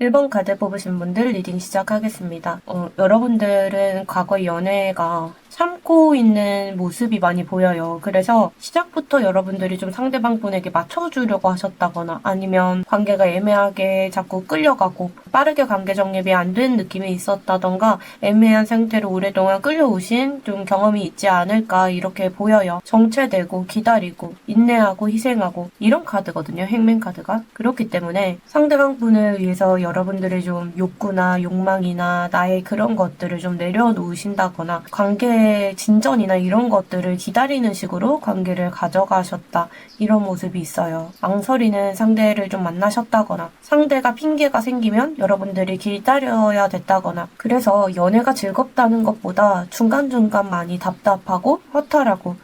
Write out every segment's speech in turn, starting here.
1번 카드 뽑으신 분들 리딩 시작하겠습니다. 여러분들은 과거 연애가 참고 있는 모습이 많이 보여요. 그래서 시작부터 여러분들이 좀 상대방 분에게 맞춰주려고 하셨다거나 아니면 관계가 애매하게 자꾸 끌려가고 빠르게 관계 정립이 안 된 느낌이 있었다던가 애매한 상태로 오랫동안 끌려오신 좀 경험이 있지 않을까 이렇게 보여요. 정체되고 기다리고 인내하고 희생하고 이런 카드거든요. 행맨 카드가. 그렇기 때문에 상대방 분을 위해서 여러분들의 좀 욕구나 욕망이나 나의 그런 것들을 좀 내려놓으신다거나 관계의 진전이나 이런 것들을 기다리는 식으로 관계를 가져가셨다. 이런 모습이 있어요. 망설이는 상대를 좀 만나셨다거나 상대가 핑계가 생기면 여러분들이 기다려야 됐다거나 그래서 연애가 즐겁다는 것보다 중간중간 많이 답답하고 허탈하고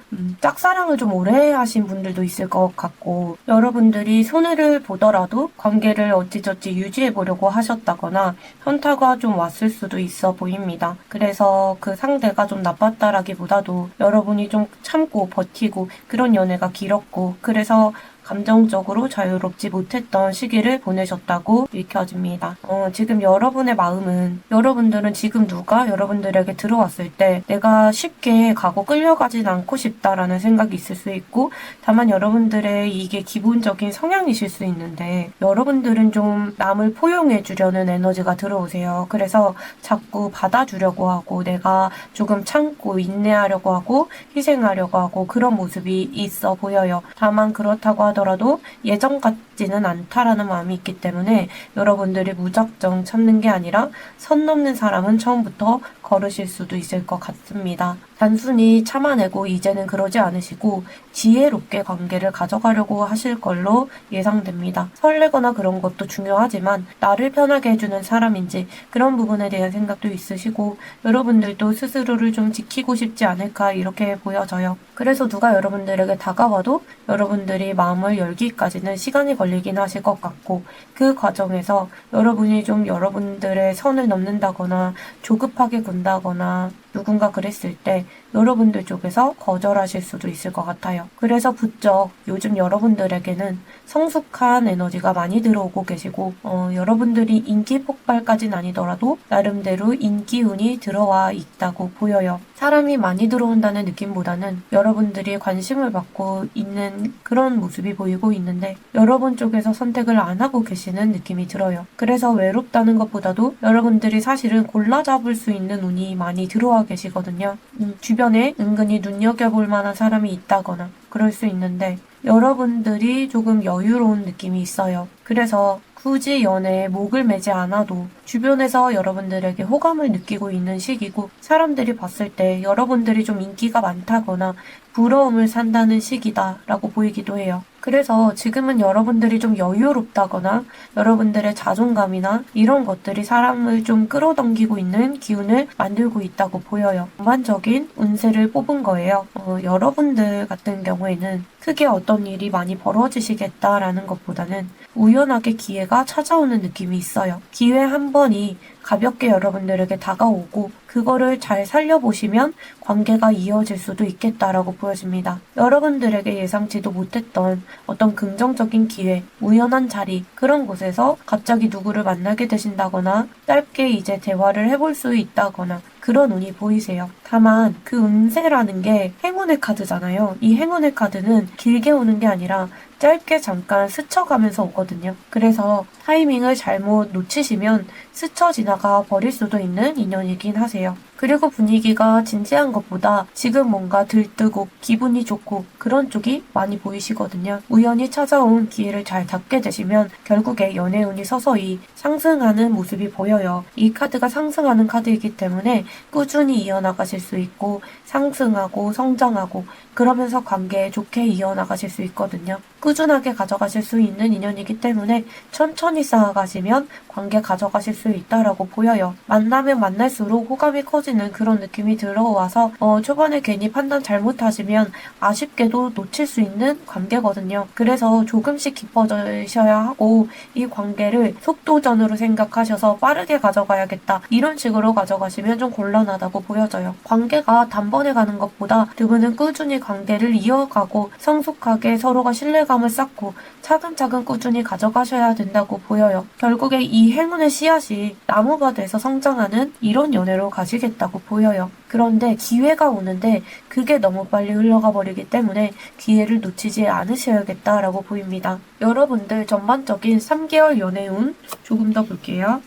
짝사랑을 좀 오래 하신 분들도 있을 것 같고 여러분들이 손해를 보더라도 관계를 어찌저찌 유지해 보려고 하셨다거나 현타가 좀 왔을 수도 있어 보입니다. 그래서 그 상대가 좀 나빴다라기보다도 여러분이 좀 참고 버티고 그런 연애가 길었고 그래서 감정적으로 자유롭지 못했던 시기를 보내셨다고 읽혀집니다. 지금 여러분의 마음은 여러분들은 지금 누가 여러분들에게 들어왔을 때 내가 쉽게 가고 끌려가진 않고 싶다라는 생각이 있을 수 있고 다만 여러분들의 이게 기본적인 성향이실 수 있는데 여러분들은 좀 남을 포용해 주려는 에너지가 들어오세요. 그래서 자꾸 받아주려고 하고 내가 조금 참고 인내하려고 하고 희생하려고 하고 그런 모습이 있어 보여요. 다만 그렇다고 하더라도 예전 같지는 않다라는 마음이 있기 때문에 여러분들이 무작정 참는 게 아니라 선 넘는 사람은 처음부터 걸으실 수도 있을 것 같습니다. 단순히 참아내고 이제는 그러지 않으시고 지혜롭게 관계를 가져가려고 하실 걸로 예상됩니다. 설레거나 그런 것도 중요하지만 나를 편하게 해주는 사람인지 그런 부분에 대한 생각도 있으시고 여러분들도 스스로를 좀 지키고 싶지 않을까 이렇게 보여져요. 그래서 누가 여러분들에게 다가와도 여러분들이 마음을 열기까지는 시간이 걸리긴 하실 것 같고 그 과정에서 여러분이 좀 여러분들의 선을 넘는다거나 조급하게 군다거나 누군가 그랬을 때 여러분들 쪽에서 거절하실 수도 있을 것 같아요. 그래서 부쩍 요즘 여러분들에게는 성숙한 에너지가 많이 들어오고 계시고 여러분들이 인기 폭발까진 아니더라도 나름대로 인기운이 들어와 있다고 보여요. 사람이 많이 들어온다는 느낌보다는 여러분들이 관심을 받고 있는 그런 모습이 보이고 있는데 여러분 쪽에서 선택을 안 하고 계시는 느낌이 들어요. 그래서 외롭다는 것보다도 여러분들이 사실은 골라 잡을 수 있는 운이 많이 들어와 계시거든요. 주변에 은근히 눈여겨볼 만한 사람이 있다거나 그럴 수 있는데 여러분들이 조금 여유로운 느낌이 있어요. 그래서 굳이 연애에 목을 매지 않아도 주변에서 여러분들에게 호감을 느끼고 있는 시기고 사람들이 봤을 때 여러분들이 좀 인기가 많다거나 부러움을 산다는 시기다라고 보이기도 해요. 그래서 지금은 여러분들이 좀 여유롭다거나 여러분들의 자존감이나 이런 것들이 사람을 좀 끌어당기고 있는 기운을 만들고 있다고 보여요. 전반적인 운세를 뽑은 거예요. 여러분들 같은 경우에는 크게 어떤 일이 많이 벌어지시겠다라는 것보다는 우연하게 기회가 찾아오는 느낌이 있어요. 기회 한 번이 가볍게 여러분들에게 다가오고 그거를 잘 살려보시면 관계가 이어질 수도 있겠다라고 보여집니다. 여러분들에게 예상치도 못했던 어떤 긍정적인 기회, 우연한 자리 그런 곳에서 갑자기 누구를 만나게 되신다거나 짧게 이제 대화를 해볼 수 있다거나 그런 운이 보이세요. 다만 그 운세라는 게 행운의 카드잖아요. 이 행운의 카드는 길게 오는 게 아니라 짧게 잠깐 스쳐가면서 오거든요. 그래서 타이밍을 잘못 놓치시면 스쳐 지나가 버릴 수도 있는 인연이긴 하세요. 그리고 분위기가 진지한 것보다 지금 뭔가 들뜨고 기분이 좋고 그런 쪽이 많이 보이시거든요. 우연히 찾아온 기회를 잘 잡게 되시면 결국에 연애운이 서서히 상승하는 모습이 보여요. 이 카드가 상승하는 카드이기 때문에 꾸준히 이어나가실 수 있고 상승하고 성장하고 그러면서 관계에 좋게 이어나가실 수 있거든요. 꾸준하게 가져가실 수 있는 인연이기 때문에 천천히 쌓아가시면 관계 가져가실 수 있다라고 보여요. 만나면 만날수록 호감이 커지고 떨어지는 그런 느낌이 들어와서 초반에 괜히 판단 잘못하시면 아쉽게도 놓칠 수 있는 관계거든요. 그래서 조금씩 깊어지셔야 하고 이 관계를 속도전으로 생각하셔서 빠르게 가져가야겠다. 이런 식으로 가져가시면 좀 곤란하다고 보여져요. 관계가 단번에 가는 것보다 두 분은 꾸준히 관계를 이어가고 성숙하게 서로가 신뢰감을 쌓고 차근차근 꾸준히 가져가셔야 된다고 보여요. 결국에 이 행운의 씨앗이 나무가 돼서 성장하는 이런 연애로 가시겠다고 보여요. 그런데 기회가 오는데 그게 너무 빨리 흘러가 버리기 때문에 기회를 놓치지 않으셔야겠다라고 보입니다. 여러분들 전반적인 3개월 연애운 조금 더 볼게요.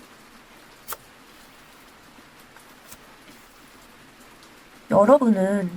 여러분은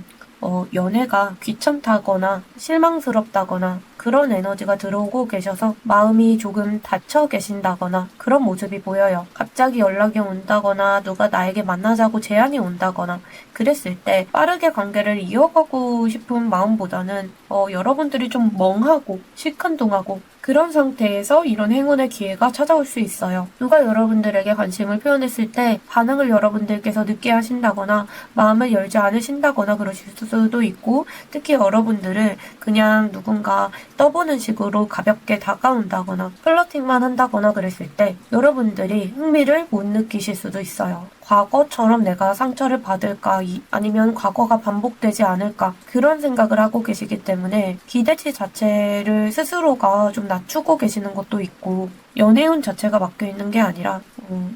연애가 귀찮다거나 실망스럽다거나 그런 에너지가 들어오고 계셔서 마음이 조금 닫혀 계신다거나 그런 모습이 보여요. 갑자기 연락이 온다거나 누가 나에게 만나자고 제안이 온다거나 그랬을 때 빠르게 관계를 이어가고 싶은 마음보다는 여러분들이 좀 멍하고 시큰둥하고 그런 상태에서 이런 행운의 기회가 찾아올 수 있어요. 누가 여러분들에게 관심을 표현했을 때 반응을 여러분들께서 늦게 하신다거나 마음을 열지 않으신다거나 그러실 수도 있고 특히 여러분들을 그냥 누군가 떠보는 식으로 가볍게 다가온다거나 플러팅만 한다거나 그랬을 때 여러분들이 흥미를 못 느끼실 수도 있어요. 과거처럼 내가 상처를 받을까 아니면 과거가 반복되지 않을까 그런 생각을 하고 계시기 때문에 기대치 자체를 스스로가 좀 낮추고 계시는 것도 있고 연애운 자체가 막혀 있는 게 아니라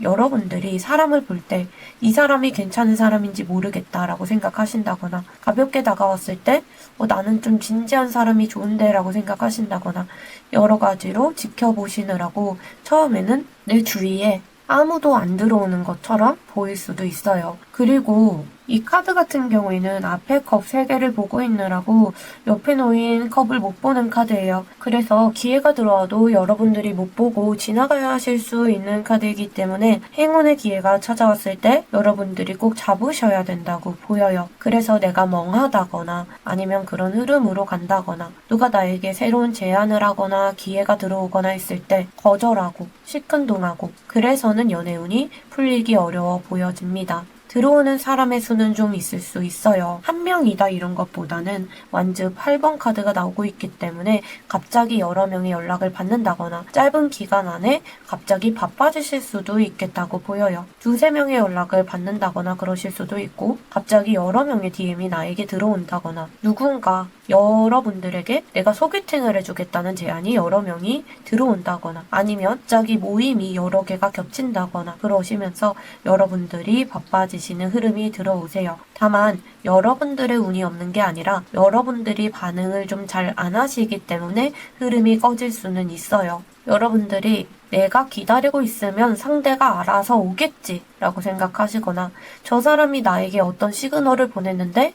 여러분들이 사람을 볼 때 이 사람이 괜찮은 사람인지 모르겠다라고 생각하신다거나 가볍게 다가왔을 때 나는 좀 진지한 사람이 좋은데 라고 생각하신다거나 여러 가지로 지켜보시느라고 처음에는 내 주위에 아무도 안 들어오는 것처럼 보일 수도 있어요. 그리고 이 카드 같은 경우에는 앞에 컵 3개를 보고 있느라고 옆에 놓인 컵을 못 보는 카드예요. 그래서 기회가 들어와도 여러분들이 못 보고 지나가야 하실 수 있는 카드이기 때문에 행운의 기회가 찾아왔을 때 여러분들이 꼭 잡으셔야 된다고 보여요. 그래서 내가 멍하다거나 아니면 그런 흐름으로 간다거나 누가 나에게 새로운 제안을 하거나 기회가 들어오거나 했을 때 거절하고 시큰둥하고 그래서는 연애운이 풀리기 어려워 보여집니다. 들어오는 사람의 수는 좀 있을 수 있어요. 한 명이다 이런 것보다는 완즈 8번 카드가 나오고 있기 때문에 갑자기 여러 명의 연락을 받는다거나 짧은 기간 안에 갑자기 바빠지실 수도 있겠다고 보여요. 2-3명의 연락을 받는다거나 그러실 수도 있고 갑자기 여러 명의 DM이 나에게 들어온다거나 누군가 여러분들에게 내가 소개팅을 해주겠다는 제안이 여러 명이 들어온다거나 아니면 갑자기 모임이 여러 개가 겹친다거나 그러시면서 여러분들이 바빠지시는 흐름이 들어오세요. 다만 여러분들의 운이 없는 게 아니라 여러분들이 반응을 좀 잘 안 하시기 때문에 흐름이 꺼질 수는 있어요. 여러분들이 내가 기다리고 있으면 상대가 알아서 오겠지 라고 생각하시거나 저 사람이 나에게 어떤 시그널을 보냈는데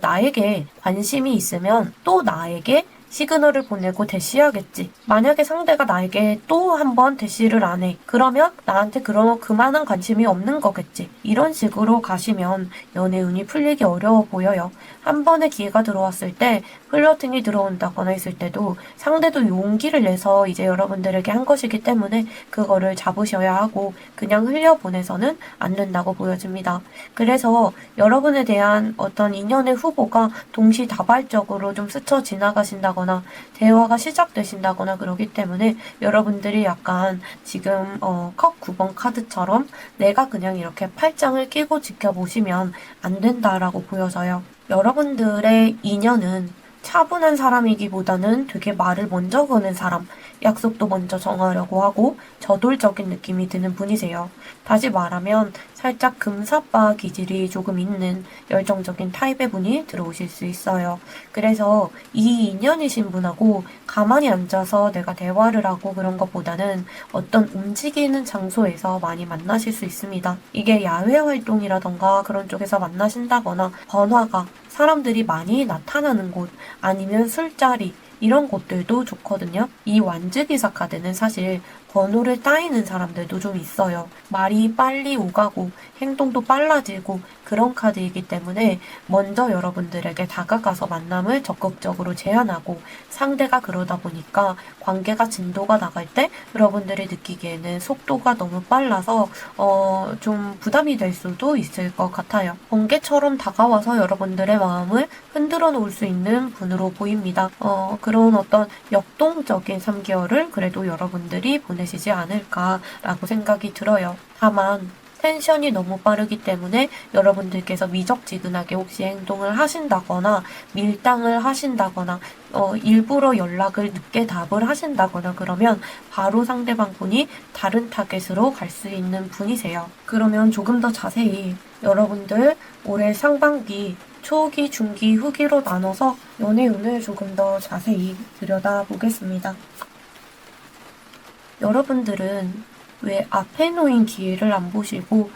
나에게 관심이 있으면 또 나에게 시그널을 보내고 대시하겠지. 만약에 상대가 나에게 또 한 번 대시를 안 해. 그러면 나한테 그만한 관심이 없는 거겠지. 이런 식으로 가시면 연애운이 풀리기 어려워 보여요. 한 번의 기회가 들어왔을 때 플러팅이 들어온다거나 했을 때도 상대도 용기를 내서 이제 여러분들에게 한 것이기 때문에 그거를 잡으셔야 하고 그냥 흘려보내서는 안 된다고 보여집니다. 그래서 여러분에 대한 어떤 인연의 후보가 동시다발적으로 좀 스쳐 지나가신다거나 대화가 시작되신다거나 그러기 때문에 여러분들이 약간 지금 컵 9번 카드처럼 내가 그냥 이렇게 팔짱을 끼고 지켜보시면 안 된다라고 보여져요. 여러분들의 인연은 차분한 사람이기보다는 되게 말을 먼저 거는 사람, 약속도 먼저 정하려고 하고 저돌적인 느낌이 드는 분이세요. 다시 말하면 살짝 금사빠 기질이 조금 있는 열정적인 타입의 분이 들어오실 수 있어요. 그래서 이 인연이신 분하고 가만히 앉아서 내가 대화를 하고 그런 것보다는 어떤 움직이는 장소에서 많이 만나실 수 있습니다. 이게 야외 활동이라던가 그런 쪽에서 만나신다거나 번화가, 사람들이 많이 나타나는 곳 아니면 술자리 이런 곳들도 좋거든요. 이 완즈기사 카드는 사실 번호를 따이는 사람들도 좀 있어요. 말이 빨리 오가고 행동도 빨라지고 그런 카드이기 때문에 먼저 여러분들에게 다가가서 만남을 적극적으로 제안하고, 상대가 그러다 보니까 관계가 진도가 나갈 때 여러분들이 느끼기에는 속도가 너무 빨라서 좀 부담이 될 수도 있을 것 같아요. 번개처럼 다가와서 여러분들의 마음을 흔들어 놓을 수 있는 분으로 보입니다. 그런 어떤 역동적인 3개월을 그래도 여러분들이 보내시지 않을까라고 생각이 들어요. 다만 텐션이 너무 빠르기 때문에 여러분들께서 미적지근하게 혹시 행동을 하신다거나 밀당을 하신다거나 일부러 연락을 늦게 답을 하신다거나 그러면 바로 상대방 분이 다른 타겟으로 갈 수 있는 분이세요. 그러면 조금 더 자세히 여러분들 올해 상반기 초기, 중기, 후기로 나눠서 연애운을 조금 더 자세히 들여다보겠습니다. 여러분들은 왜 앞에 놓인 기회를 안 보시고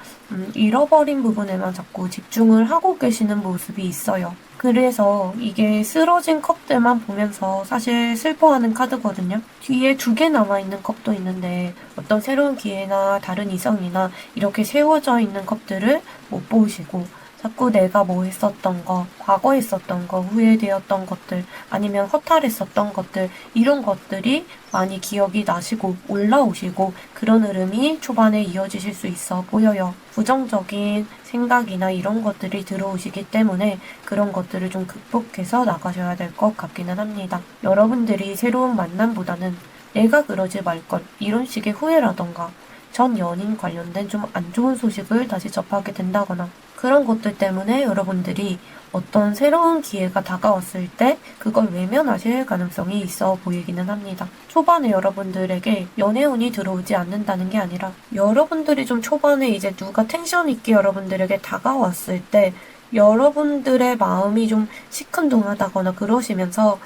잃어버린 부분에만 자꾸 집중을 하고 계시는 모습이 있어요. 그래서 이게 쓰러진 컵들만 보면서 사실 슬퍼하는 카드거든요. 뒤에 2개 남아있는 컵도 있는데 어떤 새로운 기회나 다른 이성이나 이렇게 세워져 있는 컵들을 못 보시고 자꾸 내가 뭐 했었던 거, 과거에 있었던 거, 후회되었던 것들, 아니면 허탈했었던 것들, 이런 것들이 많이 기억이 나시고 올라오시고 그런 흐름이 초반에 이어지실 수 있어 보여요. 부정적인 생각이나 이런 것들이 들어오시기 때문에 그런 것들을 좀 극복해서 나가셔야 될 것 같기는 합니다. 여러분들이 새로운 만남보다는 내가 그러지 말걸, 이런 식의 후회라던가 전 연인 관련된 좀 안 좋은 소식을 다시 접하게 된다거나 그런 것들 때문에 여러분들이 어떤 새로운 기회가 다가왔을 때 그걸 외면하실 가능성이 있어 보이기는 합니다. 초반에 여러분들에게 연애운이 들어오지 않는다는 게 아니라 여러분들이 좀 초반에 이제 누가 텐션 있게 여러분들에게 다가왔을 때 여러분들의 마음이 좀 시큰둥하다거나 그러시면서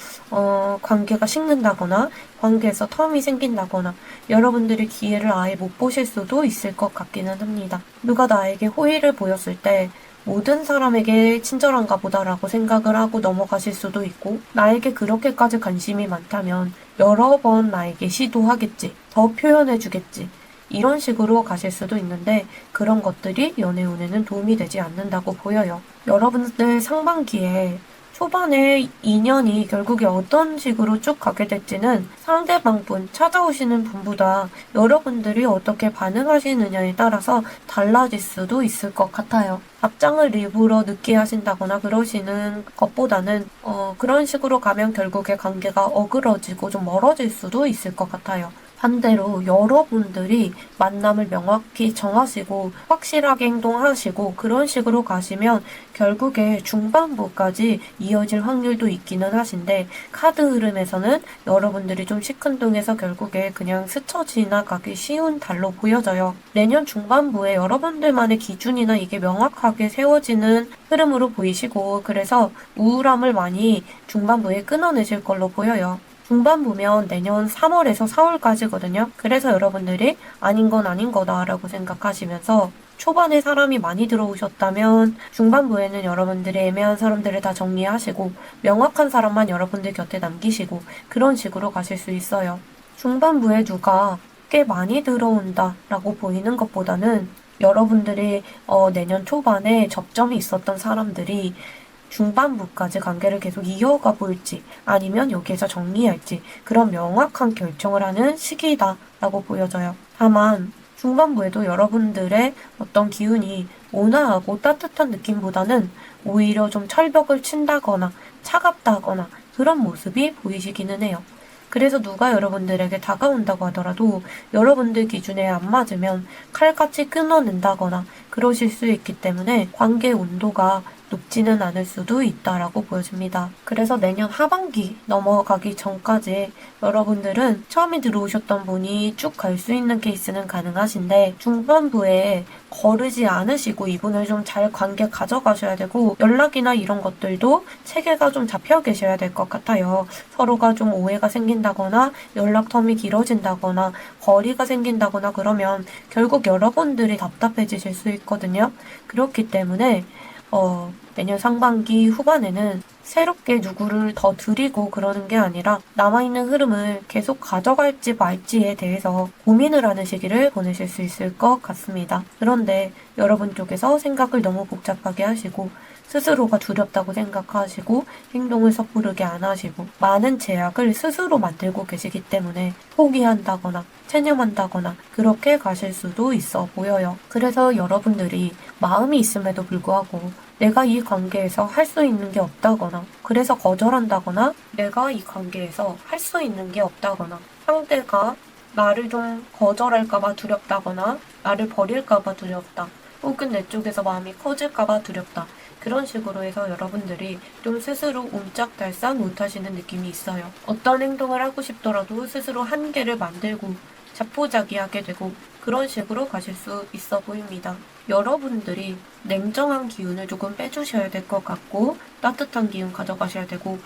관계가 식는다거나 관계에서 텀이 생긴다거나 여러분들이 기회를 아예 못 보실 수도 있을 것 같기는 합니다. 누가 나에게 호의를 보였을 때 모든 사람에게 친절한가 보다라고 생각을 하고 넘어가실 수도 있고, 나에게 그렇게까지 관심이 많다면 여러 번 나에게 시도하겠지, 더 표현해주겠지, 이런 식으로 가실 수도 있는데 그런 것들이 연애운에는 도움이 되지 않는다고 보여요. 여러분들 상반기에 초반에 인연이 결국에 어떤 식으로 쭉 가게 될지는 상대방 분, 찾아오시는 분보다 여러분들이 어떻게 반응하시느냐에 따라서 달라질 수도 있을 것 같아요. 답장을 일부러 늦게 하신다거나 그러시는 것보다는 그런 식으로 가면 결국에 관계가 어그러지고 좀 멀어질 수도 있을 것 같아요. 반대로 여러분들이 만남을 명확히 정하시고 확실하게 행동하시고 그런 식으로 가시면 결국에 중반부까지 이어질 확률도 있기는 하신데, 카드 흐름에서는 여러분들이 좀 시큰둥해서 결국에 그냥 스쳐 지나가기 쉬운 달로 보여져요. 내년 중반부에 여러분들만의 기준이나 이게 명확하게 세워지는 흐름으로 보이시고, 그래서 우울함을 많이 중반부에 끊어내실 걸로 보여요. 중반부면 내년 3월에서 4월까지거든요. 그래서 여러분들이 아닌 건 아닌 거다라고 생각하시면서 초반에 사람이 많이 들어오셨다면 중반부에는 여러분들이 애매한 사람들을 다 정리하시고 명확한 사람만 여러분들 곁에 남기시고 그런 식으로 가실 수 있어요. 중반부에 누가 꽤 많이 들어온다라고 보이는 것보다는 여러분들이 내년 초반에 접점이 있었던 사람들이 중반부까지 관계를 계속 이어가 볼지 아니면 여기에서 정리할지 그런 명확한 결정을 하는 시기다라고 보여져요. 다만 중반부에도 여러분들의 어떤 기운이 온화하고 따뜻한 느낌보다는 오히려 좀 철벽을 친다거나 차갑다거나 그런 모습이 보이시기는 해요. 그래서 누가 여러분들에게 다가온다고 하더라도 여러분들 기준에 안 맞으면 칼같이 끊어낸다거나 그러실 수 있기 때문에 관계 온도가 높지는 않을 수도 있다라고 보여집니다. 그래서 내년 하반기 넘어가기 전까지 여러분들은 처음에 들어오셨던 분이 쭉 갈 수 있는 케이스는 가능하신데 중반부에 거르지 않으시고 이분을 좀 잘 관계 가져가셔야 되고 연락이나 이런 것들도 체계가 좀 잡혀 계셔야 될 것 같아요. 서로가 좀 오해가 생긴다거나 연락 텀이 길어진다거나 거리가 생긴다거나 그러면 결국 여러분들이 답답해지실 수 있거든요. 그렇기 때문에 내년 상반기 후반에는 새롭게 누구를 더 들이고 그러는 게 아니라 남아있는 흐름을 계속 가져갈지 말지에 대해서 고민을 하는 시기를 보내실 수 있을 것 같습니다. 그런데 여러분 쪽에서 생각을 너무 복잡하게 하시고 스스로가 두렵다고 생각하시고 행동을 섣부르게 안 하시고 많은 제약을 스스로 만들고 계시기 때문에 포기한다거나 체념한다거나 그렇게 가실 수도 있어 보여요. 그래서 여러분들이 마음이 있음에도 불구하고 내가 이 관계에서 할 수 있는 게 없다거나 그래서 거절한다거나 내가 이 관계에서 할 수 있는 게 없다거나 상대가 나를 좀 거절할까봐 두렵다거나 나를 버릴까봐 두렵다 혹은 내 쪽에서 마음이 커질까봐 두렵다 그런 식으로 해서 여러분들이 좀 스스로 옴짝달싹 못하시는 느낌이 있어요. 어떤 행동을 하고 싶더라도 스스로 한계를 만들고 자포자기하게 되고 그런 식으로 가실 수 있어 보입니다. 여러분들이 냉정한 기운을 조금 빼주셔야 될 것 같고 따뜻한 기운 가져가셔야 되고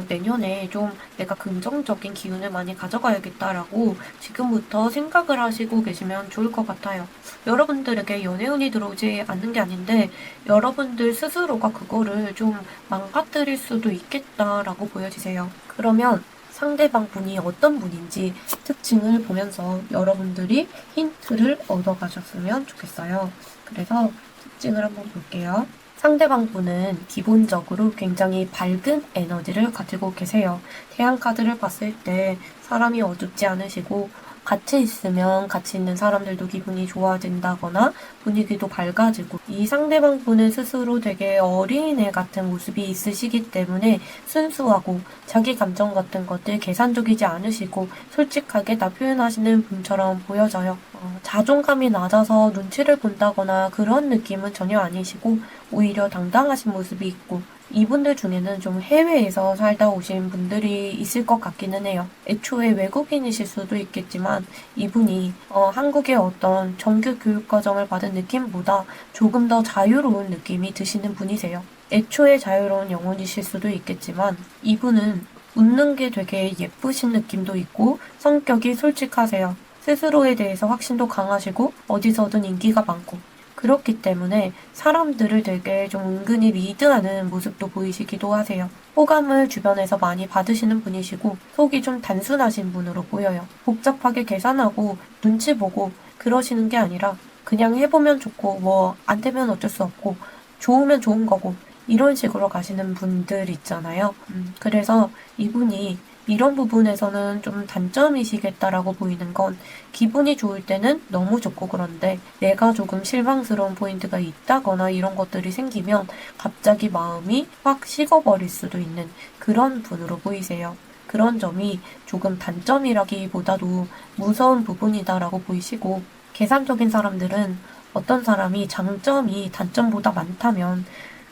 내년에 좀 내가 긍정적인 기운을 많이 가져가야겠다라고 지금부터 생각을 하시고 계시면 좋을 것 같아요. 여러분들에게 연애운이 들어오지 않는 게 아닌데 여러분들 스스로가 그거를 좀 망가뜨릴 수도 있겠다라고 보여지세요. 그러면 상대방 분이 어떤 분인지 특징을 보면서 여러분들이 힌트를 얻어가셨으면 좋겠어요. 그래서 특징을 한번 볼게요. 상대방 분은 기본적으로 굉장히 밝은 에너지를 가지고 계세요. 태양 카드를 봤을 때 사람이 어둡지 않으시고 같이 있으면 같이 있는 사람들도 기분이 좋아진다거나 분위기도 밝아지고 이 상대방 분은 스스로 되게 어린애 같은 모습이 있으시기 때문에 순수하고 자기 감정 같은 것들 계산적이지 않으시고 솔직하게 다 표현하시는 분처럼 보여져요. 자존감이 낮아서 눈치를 본다거나 그런 느낌은 전혀 아니시고 오히려 당당하신 모습이 있고 이분들 중에는 좀 해외에서 살다 오신 분들이 있을 것 같기는 해요. 애초에 외국인이실 수도 있겠지만 이분이 한국의 어떤 정규 교육 과정을 받은 느낌보다 조금 더 자유로운 느낌이 드시는 분이세요. 애초에 자유로운 영혼이실 수도 있겠지만 이분은 웃는 게 되게 예쁘신 느낌도 있고 성격이 솔직하세요. 스스로에 대해서 확신도 강하시고 어디서든 인기가 많고 그렇기 때문에 사람들을 되게 좀 은근히 리드하는 모습도 보이시기도 하세요. 호감을 주변에서 많이 받으시는 분이시고 속이 좀 단순하신 분으로 보여요. 복잡하게 계산하고 눈치 보고 그러시는 게 아니라 그냥 해보면 좋고 뭐 안 되면 어쩔 수 없고 좋으면 좋은 거고 이런 식으로 가시는 분들 있잖아요. 그래서 이분이 이런 부분에서는 좀 단점이시겠다라고 보이는 건 기분이 좋을 때는 너무 좋고 그런데 내가 조금 실망스러운 포인트가 있다거나 이런 것들이 생기면 갑자기 마음이 확 식어버릴 수도 있는 그런 분으로 보이세요. 그런 점이 조금 단점이라기보다도 무서운 부분이다라고 보이시고 계산적인 사람들은 어떤 사람이 장점이 단점보다 많다면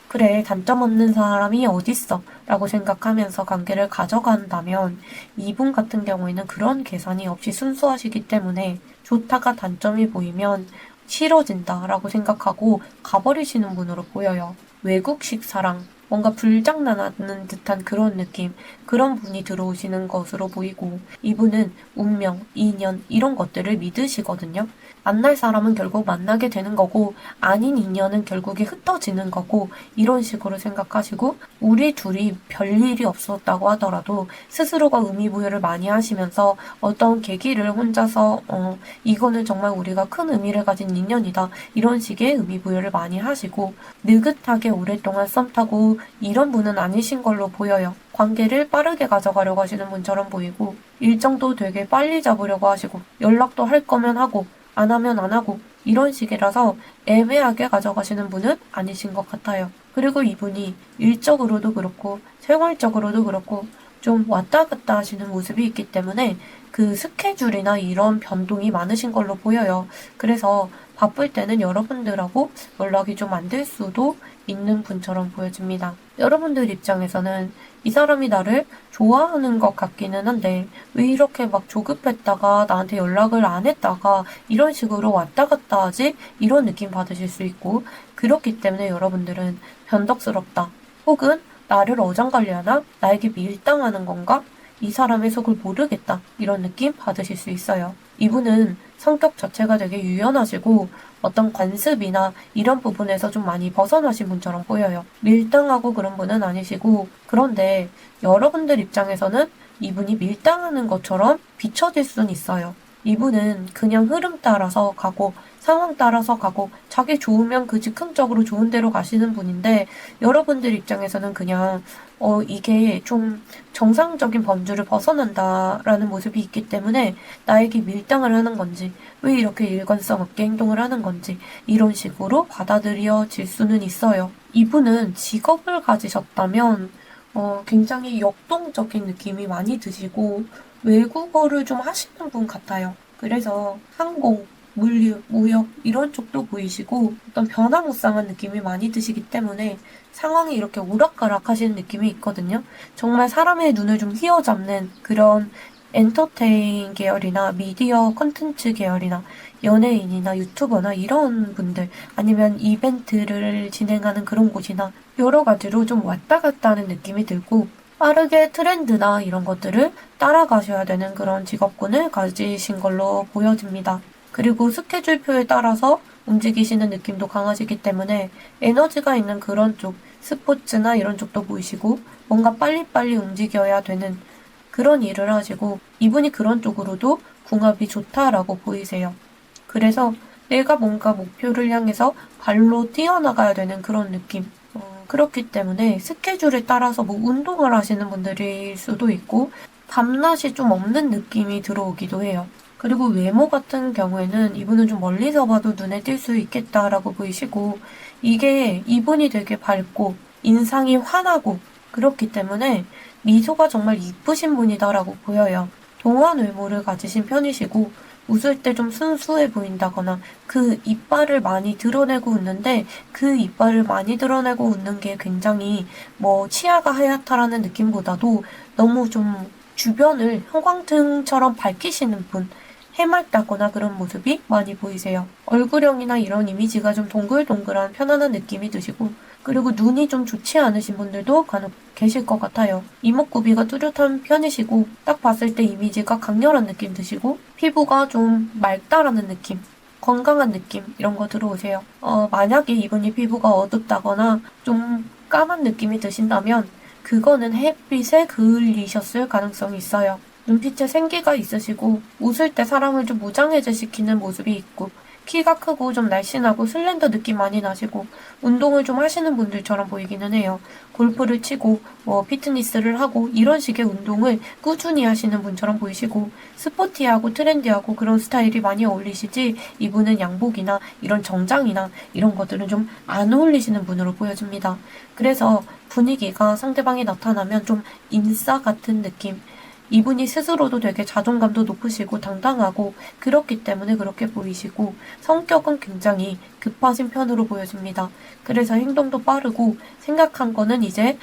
그래, 단점 없는 사람이 어딨어? 라고 생각하면서 관계를 가져간다면 이분 같은 경우에는 그런 계산이 없이 순수하시기 때문에 좋다가 단점이 보이면 싫어진다 라고 생각하고 가버리시는 분으로 보여요. 외국식 사랑, 뭔가 불장난하는 듯한 그런 느낌, 그런 분이 들어오시는 것으로 보이고 이분은 운명, 인연 이런 것들을 믿으시거든요. 만날 사람은 결국 만나게 되는 거고 아닌 인연은 결국에 흩어지는 거고 이런 식으로 생각하시고 우리 둘이 별일이 없었다고 하더라도 스스로가 의미부여를 많이 하시면서 어떤 계기를 혼자서 이거는 정말 우리가 큰 의미를 가진 인연이다 이런 식의 의미부여를 많이 하시고 느긋하게 오랫동안 썸 타고 이런 분은 아니신 걸로 보여요. 관계를 빠르게 가져가려고 하시는 분처럼 보이고 일정도 되게 빨리 잡으려고 하시고 연락도 할 거면 하고 안 하면 안 하고 이런 식이라서 애매하게 가져가시는 분은 아니신 것 같아요. 그리고 이분이 일적으로도 그렇고 생활적으로도 그렇고 좀 왔다 갔다 하시는 모습이 있기 때문에 그 스케줄이나 이런 변동이 많으신 걸로 보여요. 그래서 바쁠 때는 여러분들하고 연락이 좀 안 될 수도 있는 분처럼 보여집니다. 여러분들 입장에서는 이 사람이 나를 좋아하는 것 같기는 한데 왜 이렇게 막 조급했다가 나한테 연락을 안 했다가 이런 식으로 왔다 갔다 하지? 이런 느낌 받으실 수 있고 그렇기 때문에 여러분들은 변덕스럽다 혹은 나를 어장관리하나? 나에게 밀당하는 건가? 이 사람의 속을 모르겠다. 이런 느낌 받으실 수 있어요. 이분은 성격 자체가 되게 유연하시고 어떤 관습이나 이런 부분에서 좀 많이 벗어나신 분처럼 보여요. 밀당하고 그런 분은 아니시고, 그런데 여러분들 입장에서는 이분이 밀당하는 것처럼 비춰질 수는 있어요. 이분은 그냥 흐름 따라서 가고 상황 따라서 가고 자기 좋으면 그 즉흥적으로 좋은 대로 가시는 분인데, 여러분들 입장에서는 그냥 이게 좀 정상적인 범주를 벗어난다라는 모습이 있기 때문에 나에게 밀당을 하는 건지, 왜 이렇게 일관성 없게 행동을 하는 건지, 이런 식으로 받아들여질 수는 있어요. 이분은 직업을 가지셨다면 굉장히 역동적인 느낌이 많이 드시고 외국어를 좀 하시는 분 같아요. 그래서 항공, 물류, 무역 이런 쪽도 보이시고 어떤 변화무쌍한 느낌이 많이 드시기 때문에 상황이 이렇게 오락가락 하시는 느낌이 있거든요. 정말 사람의 눈을 좀 휘어잡는 그런 엔터테인 계열이나 미디어 컨텐츠 계열이나 연예인이나 유튜버나 이런 분들, 아니면 이벤트를 진행하는 그런 곳이나 여러 가지로 좀 왔다 갔다 하는 느낌이 들고, 빠르게 트렌드나 이런 것들을 따라가셔야 되는 그런 직업군을 가지신 걸로 보여집니다. 그리고 스케줄표에 따라서 움직이시는 느낌도 강하시기 때문에 에너지가 있는 그런 쪽, 스포츠나 이런 쪽도 보이시고 뭔가 빨리빨리 움직여야 되는 그런 일을 하시고, 이분이 그런 쪽으로도 궁합이 좋다라고 보이세요. 그래서 내가 뭔가 목표를 향해서 발로 뛰어나가야 되는 그런 느낌. 그렇기 때문에 스케줄에 따라서 뭐 운동을 하시는 분들일 수도 있고, 밤낮이 좀 없는 느낌이 들어오기도 해요. 그리고 외모 같은 경우에는 이분은 좀 멀리서 봐도 눈에 띌 수 있겠다라고 보이시고, 이게 이분이 되게 밝고 인상이 환하고 그렇기 때문에 미소가 정말 이쁘신 분이다라고 보여요. 동안 외모를 가지신 편이시고, 웃을 때 좀 순수해 보인다거나 그 이빨을 많이 드러내고 웃는데, 그 이빨을 많이 드러내고 웃는 게 굉장히 뭐 치아가 하얗다라는 느낌보다도 너무 좀 주변을 형광등처럼 밝히시는 분, 해맑다거나 그런 모습이 많이 보이세요. 얼굴형이나 이런 이미지가 좀 동글동글한 편안한 느낌이 드시고, 그리고 눈이 좀 좋지 않으신 분들도 간혹 계실 것 같아요. 이목구비가 뚜렷한 편이시고 딱 봤을 때 이미지가 강렬한 느낌 드시고, 피부가 좀 맑다라는 느낌, 건강한 느낌 이런 거 들어오세요. 만약에 이분이 피부가 어둡다거나 좀 까만 느낌이 드신다면 그거는 햇빛에 그을리셨을 가능성이 있어요. 눈빛에 생기가 있으시고 웃을 때 사람을 좀 무장해제 시키는 모습이 있고, 키가 크고 좀 날씬하고 슬렌더 느낌 많이 나시고 운동을 좀 하시는 분들처럼 보이기는 해요. 골프를 치고 뭐 피트니스를 하고 이런 식의 운동을 꾸준히 하시는 분처럼 보이시고, 스포티하고 트렌디하고 그런 스타일이 많이 어울리시지, 이분은 양복이나 이런 정장이나 이런 것들은 좀 안 어울리시는 분으로 보여집니다. 그래서 분위기가 상대방이 나타나면 좀 인싸 같은 느낌, 이분이 스스로도 되게 자존감도 높으시고 당당하고 그렇기 때문에 그렇게 보이시고, 성격은 굉장히 급하신 편으로 보여집니다. 그래서 행동도 빠르고 생각한 거는 이제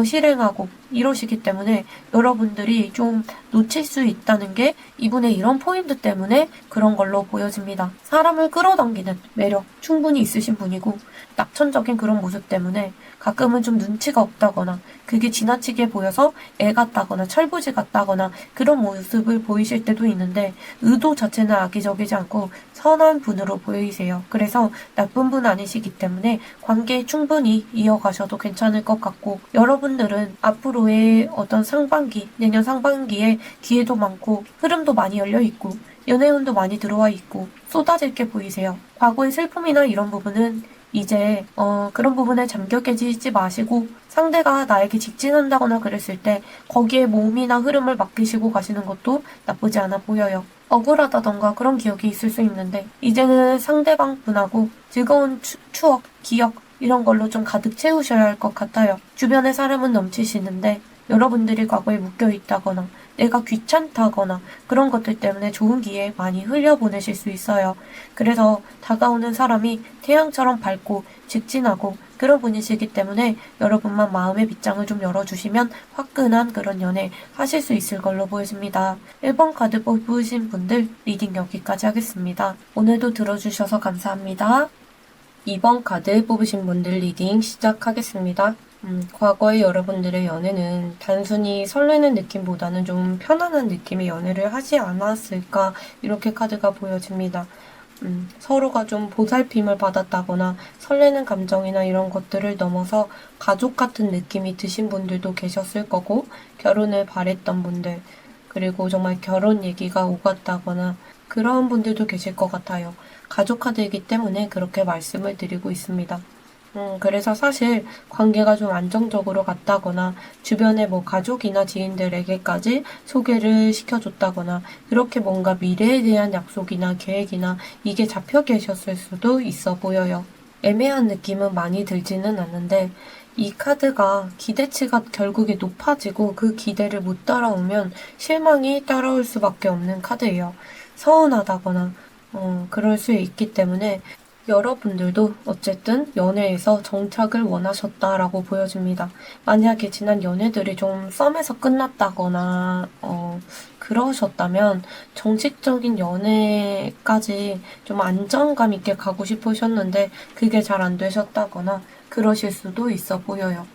실행하고 이러시기 때문에 여러분들이 좀 놓칠 수 있다는 게 이분의 이런 포인트 때문에 그런 걸로 보여집니다. 사람을 끌어당기는 매력 충분히 있으신 분이고, 낙천적인 그런 모습 때문에 가끔은 좀 눈치가 없다거나 그게 지나치게 보여서 애 같다거나 철부지 같다거나 그런 모습을 보이실 때도 있는데, 의도 자체는 악의적이지 않고 선한 분으로 보이세요. 그래서 나쁜 분 아니시기 때문에 관계 충분히 이어가셔도 괜찮을 것 같고, 여러분들은 앞으로의 어떤 상반기, 내년 상반기에 기회도 많고 흐름도 많이 열려있고 연애운도 많이 들어와 있고 쏟아질 게 보이세요. 과거의 슬픔이나 이런 부분은 이제 그런 부분에 잠겨 계시지 마시고, 상대가 나에게 직진한다거나 그랬을 때 거기에 몸이나 흐름을 맡기시고 가시는 것도 나쁘지 않아 보여요. 억울하다던가 그런 기억이 있을 수 있는데 이제는 상대방 분하고 즐거운 추억, 기억 이런 걸로 좀 가득 채우셔야 할 것 같아요. 주변에 사람은 넘치시는데 여러분들이 과거에 묶여 있다거나 내가 귀찮다거나 그런 것들 때문에 좋은 기회 많이 흘려보내실 수 있어요. 그래서 다가오는 사람이 태양처럼 밝고 직진하고 그런 분이시기 때문에 여러분만 마음의 빗장을 좀 열어주시면 화끈한 그런 연애 하실 수 있을 걸로 보여집니다. 1번 카드 뽑으신 분들 리딩 여기까지 하겠습니다. 오늘도 들어주셔서 감사합니다. 2번 카드 뽑으신 분들 리딩 시작하겠습니다. 과거의 여러분들의 연애는 단순히 설레는 느낌보다는 좀 편안한 느낌의 연애를 하지 않았을까, 이렇게 카드가 보여집니다. 서로가 좀 보살핌을 받았다거나 설레는 감정이나 이런 것들을 넘어서 가족 같은 느낌이 드신 분들도 계셨을 거고, 결혼을 바랬던 분들, 그리고 정말 결혼 얘기가 오갔다거나 그런 분들도 계실 것 같아요. 가족 카드이기 때문에 그렇게 말씀을 드리고 있습니다. 그래서 사실 관계가 좀 안정적으로 갔다거나 주변의 뭐 가족이나 지인들에게까지 소개를 시켜줬다거나 그렇게 뭔가 미래에 대한 약속이나 계획이나 이게 잡혀 계셨을 수도 있어 보여요. 애매한 느낌은 많이 들지는 않는데 이 카드가 기대치가 결국에 높아지고 그 기대를 못 따라오면 실망이 따라올 수밖에 없는 카드예요. 서운하다거나 그럴 수 있기 때문에 여러분들도 어쨌든 연애에서 정착을 원하셨다라고 보여집니다. 만약에 지난 연애들이 좀 썸에서 끝났다거나, 그러셨다면 정식적인 연애까지 좀 안정감 있게 가고 싶으셨는데 그게 잘 안 되셨다거나 그러실 수도 있어 보여요.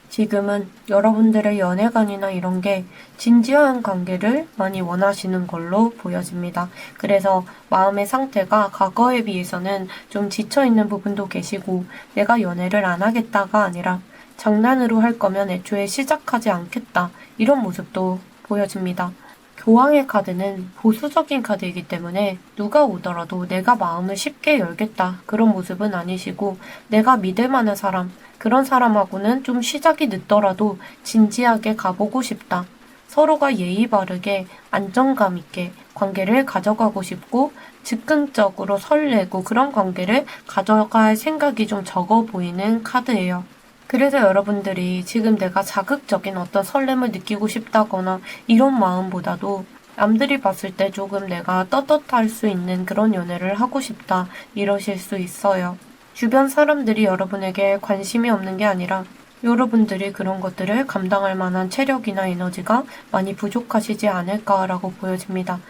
지금은 여러분들의 연애관이나 이런 게 진지한 관계를 많이 원하시는 걸로 보여집니다. 그래서 마음의 상태가 과거에 비해서는 좀 지쳐있는 부분도 계시고 내가 연애를 안 하겠다가 아니라 장난으로 할 거면 애초에 시작하지 않겠다. 이런 모습도 보여집니다. 교황의 카드는 보수적인 카드이기 때문에 누가 오더라도 내가 마음을 쉽게 열겠다. 그런 모습은 아니시고 내가 믿을 만한 사람, 그런 사람하고는 좀 시작이 늦더라도 진지하게 가보고 싶다. 서로가 예의 바르게 안정감 있게 관계를 가져가고 싶고 즉흥적으로 설레고 그런 관계를 가져갈 생각이 좀 적어 보이는 카드예요. 그래서 여러분들이 지금 내가 자극적인 어떤 설렘을 느끼고 싶다거나 이런 마음보다도 남들이 봤을 때 조금 내가 떳떳할 수 있는 그런 연애를 하고 싶다 이러실 수 있어요. 주변 사람들이 여러분에게 관심이 없는 게 아니라 여러분들이 그런 것들을 감당할 만한 체력이나 에너지가 많이 부족하시지 않을까라고 보여집니다.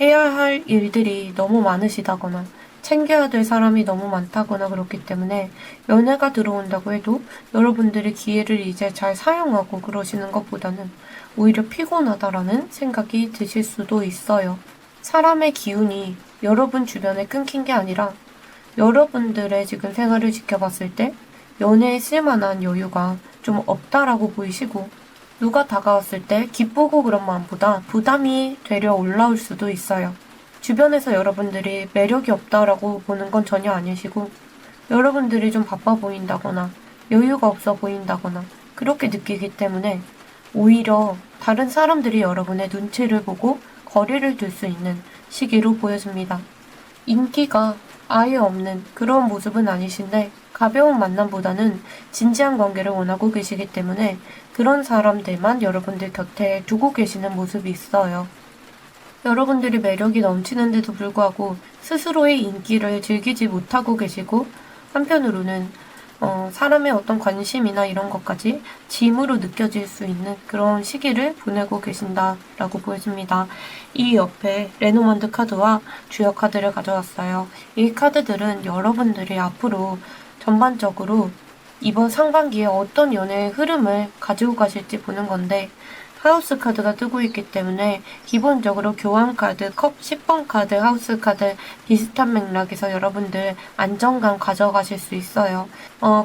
해야 할 일들이 너무 많으시다거나 챙겨야 될 사람이 너무 많다거나 그렇기 때문에 연애가 들어온다고 해도 여러분들이 기회를 이제 잘 사용하고 그러시는 것보다는 오히려 피곤하다라는 생각이 드실 수도 있어요. 사람의 기운이 여러분 주변에 끊긴 게 아니라 여러분들의 지금 생활을 지켜봤을 때 연애에 쓸만한 여유가 좀 없다라고 보이시고 누가 다가왔을 때 기쁘고 그런 마음보다 부담이 되려 올라올 수도 있어요. 주변에서 여러분들이 매력이 없다라고 보는 건 전혀 아니시고 여러분들이 좀 바빠 보인다거나 여유가 없어 보인다거나 그렇게 느끼기 때문에 오히려 다른 사람들이 여러분의 눈치를 보고 거리를 둘 수 있는 시기로 보여집니다. 인기가 아예 없는 그런 모습은 아니신데 가벼운 만남보다는 진지한 관계를 원하고 계시기 때문에 그런 사람들만 여러분들 곁에 두고 계시는 모습이 있어요. 여러분들이 매력이 넘치는데도 불구하고 스스로의 인기를 즐기지 못하고 계시고 한편으로는 사람의 어떤 관심이나 이런 것까지 짐으로 느껴질 수 있는 그런 시기를 보내고 계신다라고 보여집니다. 이 옆에 레노먼드 카드와 주역 카드를 가져왔어요. 이 카드들은 여러분들이 앞으로 전반적으로 이번 상반기에 어떤 연애의 흐름을 가지고 가실지 보는 건데 하우스 카드가 뜨고 있기 때문에 기본적으로 교환 카드, 컵 10번 카드, 하우스 카드 비슷한 맥락에서 여러분들 안정감 가져가실 수 있어요.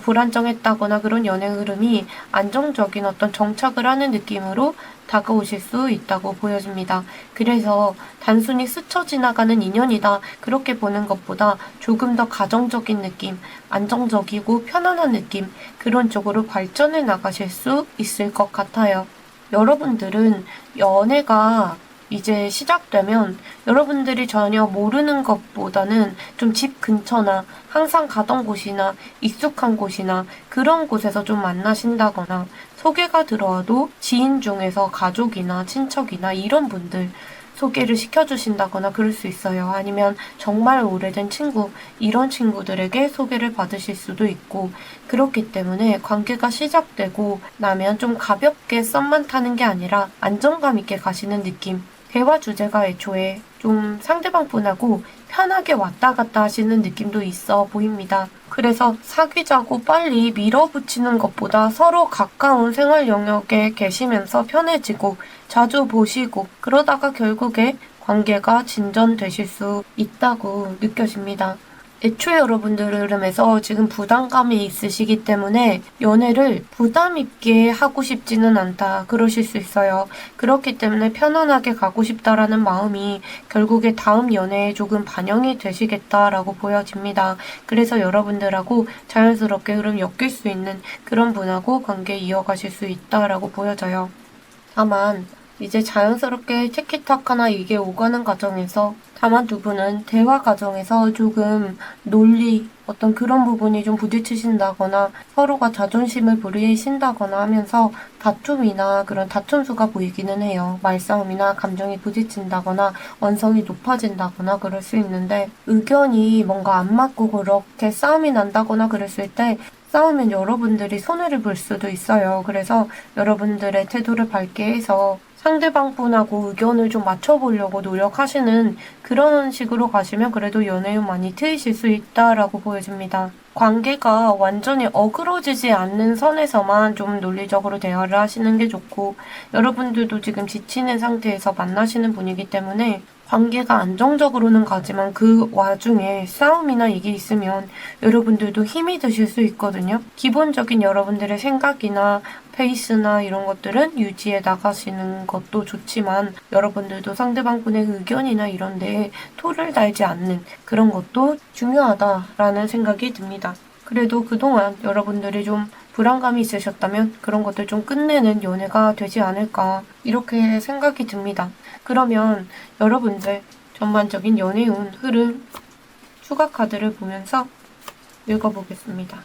불안정했다거나 그런 연애 흐름이 안정적인 어떤 정착을 하는 느낌으로 다가오실 수 있다고 보여집니다. 그래서 단순히 스쳐 지나가는 인연이다 그렇게 보는 것보다 조금 더 가정적인 느낌, 안정적이고 편안한 느낌 그런 쪽으로 발전해 나가실 수 있을 것 같아요. 여러분들은 연애가 이제 시작되면 여러분들이 전혀 모르는 것보다는 좀 집 근처나 항상 가던 곳이나 익숙한 곳이나 그런 곳에서 좀 만나신다거나 소개가 들어와도 지인 중에서 가족이나 친척이나 이런 분들 소개를 시켜주신다거나 그럴 수 있어요. 아니면 정말 오래된 친구, 이런 친구들에게 소개를 받으실 수도 있고 그렇기 때문에 관계가 시작되고 나면 좀 가볍게 썸만 타는 게 아니라 안정감 있게 가시는 느낌, 대화 주제가 애초에 좀 상대방 분하고 편하게 왔다 갔다 하시는 느낌도 있어 보입니다. 그래서 사귀자고 빨리 밀어붙이는 것보다 서로 가까운 생활 영역에 계시면서 편해지고 자주 보시고 그러다가 결국에 관계가 진전되실 수 있다고 느껴집니다. 애초에 여러분들에서 지금 부담감이 있으시기 때문에 연애를 부담 있게 하고 싶지는 않다 그러실 수 있어요. 그렇기 때문에 편안하게 가고 싶다라는 마음이 결국에 다음 연애에 조금 반영이 되시겠다라고 보여집니다. 그래서 여러분들하고 자연스럽게 흐름 엮일 수 있는 그런 분하고 관계 이어가실 수 있다라고 보여져요. 다만 이제 자연스럽게 티키타카나 이게 오가는 과정에서 다만 두 분은 대화 과정에서 조금 논리, 어떤 그런 부분이 좀 부딪히신다거나 서로가 자존심을 부리신다거나 하면서 다툼이나 그런 다툼수가 보이기는 해요. 말싸움이나 감정이 부딪힌다거나 언성이 높아진다거나 그럴 수 있는데 의견이 뭔가 안 맞고 그렇게 싸움이 난다거나 그랬을 때 싸우면 여러분들이 손해를 볼 수도 있어요. 그래서 여러분들의 태도를 밝게 해서 상대방 분하고 의견을 좀 맞춰보려고 노력하시는 그런 식으로 가시면 그래도 연애운 많이 트이실 수 있다라고 보여집니다. 관계가 완전히 어그러지지 않는 선에서만 좀 논리적으로 대화를 하시는 게 좋고 여러분들도 지금 지치는 상태에서 만나시는 분이기 때문에 관계가 안정적으로는 가지만 그 와중에 싸움이나 이게 있으면 여러분들도 힘이 드실 수 있거든요. 기본적인 여러분들의 생각이나 페이스나 이런 것들은 유지해 나가시는 것도 좋지만 여러분들도 상대방분의 의견이나 이런 데에 토를 달지 않는 그런 것도 중요하다라는 생각이 듭니다. 그래도 그동안 여러분들이 좀 불안감이 있으셨다면 그런 것들 좀 끝내는 연애가 되지 않을까 이렇게 생각이 듭니다. 그러면 여러분들 전반적인 연애운 흐름 추가 카드를 보면서 읽어보겠습니다.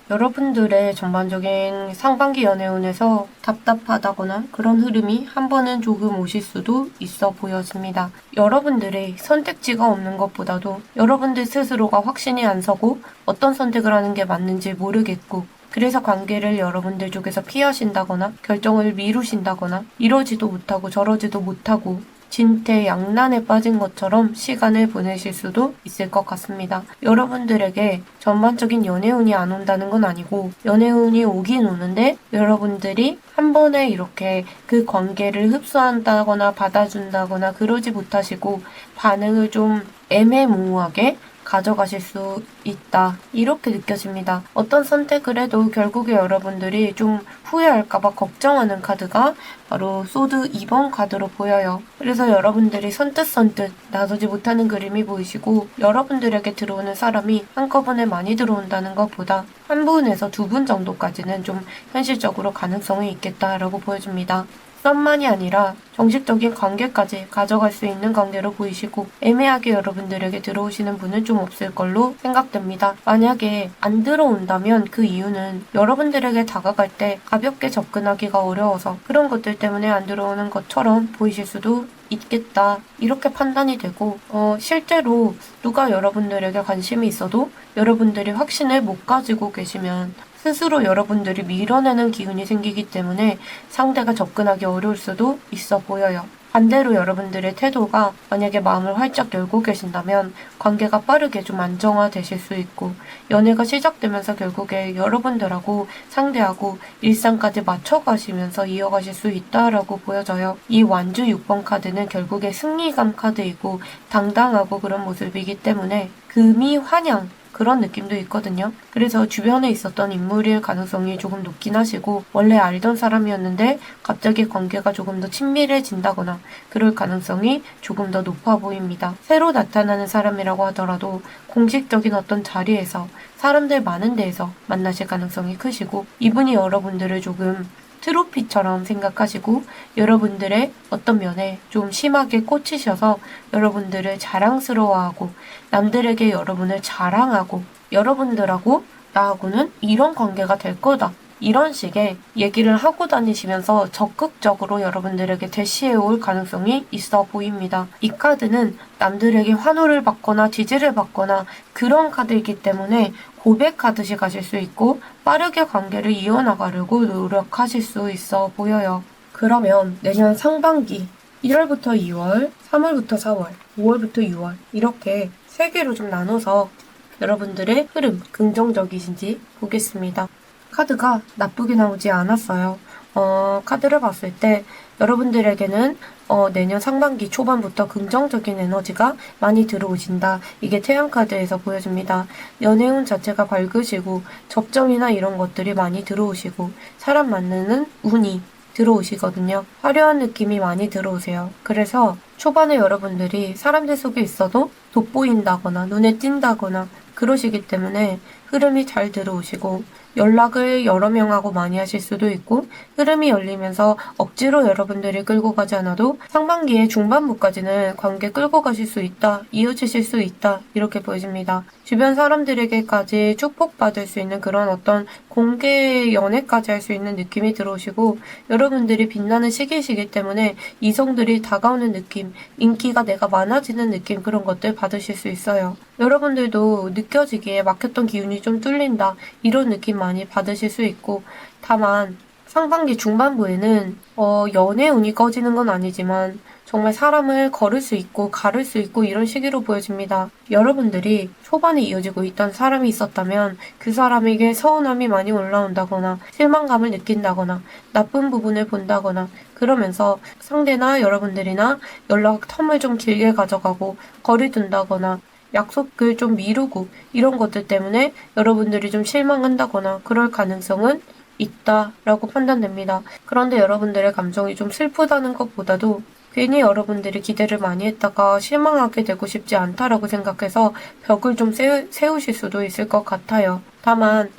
여러분들의 전반적인 상반기 연애운에서 답답하다거나 그런 흐름이 한 번은 조금 오실 수도 있어 보여집니다. 여러분들의 선택지가 없는 것보다도 여러분들 스스로가 확신이 안 서고 어떤 선택을 하는 게 맞는지 모르겠고 그래서 관계를 여러분들 쪽에서 피하신다거나 결정을 미루신다거나 이러지도 못하고 저러지도 못하고 진퇴양난에 빠진 것처럼 시간을 보내실 수도 있을 것 같습니다. 여러분들에게 전반적인 연애운이 안 온다는 건 아니고 연애운이 오긴 오는데 여러분들이 한 번에 이렇게 그 관계를 흡수한다거나 받아준다거나 그러지 못하시고 반응을 좀 애매모호하게 가져가실 수 있다. 이렇게 느껴집니다. 어떤 선택을 해도 결국에 여러분들이 좀 후회할까봐 걱정하는 카드가 바로 소드 2번 카드로 보여요. 그래서 여러분들이 선뜻 나서지 못하는 그림이 보이시고 여러분들에게 들어오는 사람이 한꺼번에 많이 들어온다는 것보다 한 분에서 두 분 정도까지는 좀 현실적으로 가능성이 있겠다라고 보여줍니다. 썸만이 아니라 정식적인 관계까지 가져갈 수 있는 관계로 보이시고 애매하게 여러분들에게 들어오시는 분은 좀 없을 걸로 생각됩니다. 만약에 안 들어온다면 그 이유는 여러분들에게 다가갈 때 가볍게 접근하기가 어려워서 그런 것들 때문에 안 들어오는 것처럼 보이실 수도 있겠다. 이렇게 판단이 되고 실제로 누가 여러분들에게 관심이 있어도 여러분들이 확신을 못 가지고 계시면 스스로 여러분들이 밀어내는 기운이 생기기 때문에 상대가 접근하기 어려울 수도 있어 보여요. 반대로 여러분들의 태도가 만약에 마음을 활짝 열고 계신다면 관계가 빠르게 좀 안정화되실 수 있고 연애가 시작되면서 결국에 여러분들하고 상대하고 일상까지 맞춰가시면서 이어가실 수 있다라고 보여져요. 이 완주 6번 카드는 결국에 승리감 카드이고 당당하고 그런 모습이기 때문에 금이 환영 그런 느낌도 있거든요. 그래서 주변에 있었던 인물일 가능성이 조금 높긴 하시고 원래 알던 사람이었는데 갑자기 관계가 조금 더 친밀해진다거나 그럴 가능성이 조금 더 높아 보입니다. 새로 나타나는 사람이라고 하더라도 공식적인 어떤 자리에서 사람들 많은 데에서 만나실 가능성이 크시고 이분이 여러분들을 조금 트로피처럼 생각하시고 여러분들의 어떤 면에 좀 심하게 꽂히셔서 여러분들을 자랑스러워하고 남들에게 여러분을 자랑하고 여러분들하고 나하고는 이런 관계가 될 거다. 이런 식의 얘기를 하고 다니시면서 적극적으로 여러분들에게 대시해올 가능성이 있어 보입니다. 이 카드는 남들에게 환호를 받거나 지지를 받거나 그런 카드이기 때문에 고백하듯이 가실 수 있고 빠르게 관계를 이어나가려고 노력하실 수 있어 보여요. 그러면 내년 상반기 1월부터 2월, 3월부터 4월, 5월부터 6월 이렇게 3개로 좀 나눠서 여러분들의 흐름 긍정적이신지 보겠습니다. 카드가 나쁘게 나오지 않았어요. 카드를 봤을 때 여러분들에게는 내년 상반기 초반부터 긍정적인 에너지가 많이 들어오신다. 이게 태양카드에서 보여집니다. 연애운 자체가 밝으시고 접점이나 이런 것들이 많이 들어오시고 사람 만나는 운이 들어오시거든요. 화려한 느낌이 많이 들어오세요. 그래서 초반에 여러분들이 사람들 속에 있어도 돋보인다거나 눈에 띈다거나 그러시기 때문에 흐름이 잘 들어오시고 연락을 여러 명하고 많이 하실 수도 있고 흐름이 열리면서 억지로 여러분들이 끌고 가지 않아도 상반기의 중반부까지는 관계 끌고 가실 수 있다, 이어지실 수 있다 이렇게 보여집니다. 주변 사람들에게까지 축복받을 수 있는 그런 어떤 공개 연애까지 할 수 있는 느낌이 들어오시고 여러분들이 빛나는 시기이시기 때문에 이성들이 다가오는 느낌, 인기가 내가 많아지는 느낌 그런 것들 받으실 수 있어요. 여러분들도 느껴지기에 막혔던 기운이 좀 뚫린다 이런 느낌 많이 받으실 수 있고 다만 상반기 중반부에는 연애 운이 꺼지는 건 아니지만 정말 사람을 걸을 수 있고 가를 수 있고 이런 시기로 보여집니다. 여러분들이 초반에 이어지고 있던 사람이 있었다면 그 사람에게 서운함이 많이 올라온다거나 실망감을 느낀다거나 나쁜 부분을 본다거나 그러면서 상대나 여러분들이나 연락 텀을 좀 길게 가져가고 거리 둔다거나 약속을 좀 미루고 이런 것들 때문에 여러분들이 좀 실망한다거나 그럴 가능성은 있다라고 판단됩니다. 그런데 여러분들의 감정이 좀 슬프다는 것보다도 괜히 여러분들이 기대를 많이 했다가 실망하게 되고 싶지 않다라고 생각해서 벽을 좀 세우실 수도 있을 것 같아요. 다만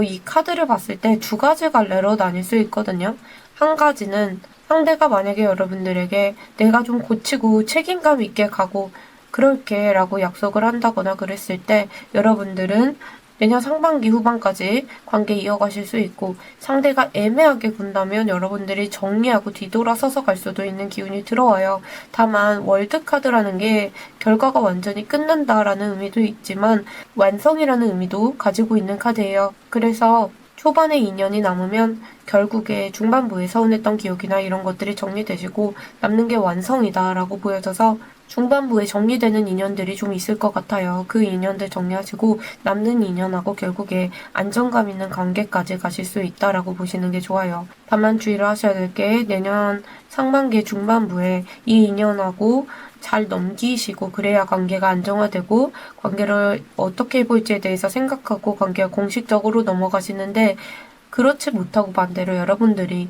이 카드를 봤을 때 두 가지 갈래로 나뉠 수 있거든요. 한 가지는 상대가 만약에 여러분들에게 내가 좀 고치고 책임감 있게 가고 그럴게 라고 약속을 한다거나 그랬을 때 여러분들은 내년 상반기 후반까지 관계 이어가실 수 있고 상대가 애매하게 군다면 여러분들이 정리하고 뒤돌아서서 갈 수도 있는 기운이 들어와요. 다만 월드카드라는 게 결과가 완전히 끝난다라는 의미도 있지만 완성이라는 의미도 가지고 있는 카드예요. 그래서 초반에 인연이 남으면 결국에 중반부에 서운했던 기억이나 이런 것들이 정리되시고 남는 게 완성이다라고 보여져서 중반부에 정리되는 인연들이 좀 있을 것 같아요. 그 인연들 정리하시고 남는 인연하고 결국에 안정감 있는 관계까지 가실 수 있다라고 보시는 게 좋아요. 다만 주의를 하셔야 될 게 내년 상반기 중반부에 이 인연하고 잘 넘기시고 그래야 관계가 안정화되고 관계를 어떻게 해볼지에 대해서 생각하고 관계가 공식적으로 넘어가시는데 그렇지 못하고 반대로 여러분들이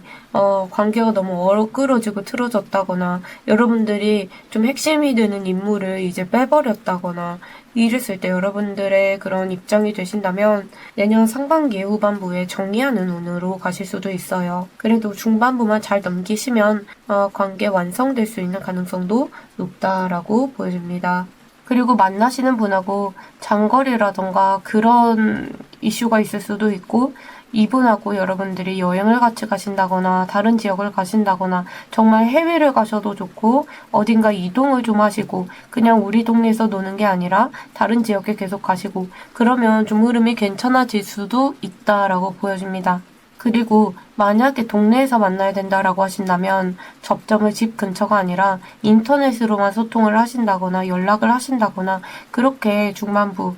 관계가 너무 어그러지고 틀어졌다거나 여러분들이 좀 핵심이 되는 인물을 이제 빼버렸다거나 이랬을 때 여러분들의 그런 입장이 되신다면 내년 상반기 후반부에 정리하는 운으로 가실 수도 있어요. 그래도 중반부만 잘 넘기시면 관계 완성될 수 있는 가능성도 높다라고 보여집니다. 그리고 만나시는 분하고 장거리라던가 그런 이슈가 있을 수도 있고 이분하고 여러분들이 여행을 같이 가신다거나 다른 지역을 가신다거나 정말 해외를 가셔도 좋고 어딘가 이동을 좀 하시고 그냥 우리 동네에서 노는 게 아니라 다른 지역에 계속 가시고 그러면 좀 흐름이 괜찮아질 수도 있다라고 보여집니다. 그리고 만약에 동네에서 만나야 된다라고 하신다면 접점을 집 근처가 아니라 인터넷으로만 소통을 하신다거나 연락을 하신다거나 그렇게 중반부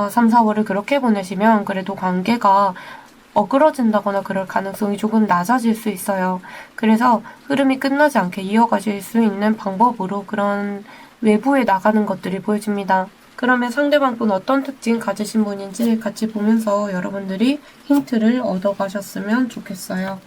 3, 4월을 그렇게 보내시면 그래도 관계가 어그러진다거나 그럴 가능성이 조금 낮아질 수 있어요. 그래서 흐름이 끝나지 않게 이어가실 수 있는 방법으로 그런 외부에 나가는 것들이 보여집니다. 그러면 상대방분 어떤 특징 가지신 분인지 같이 보면서 여러분들이 힌트를 얻어가셨으면 좋겠어요.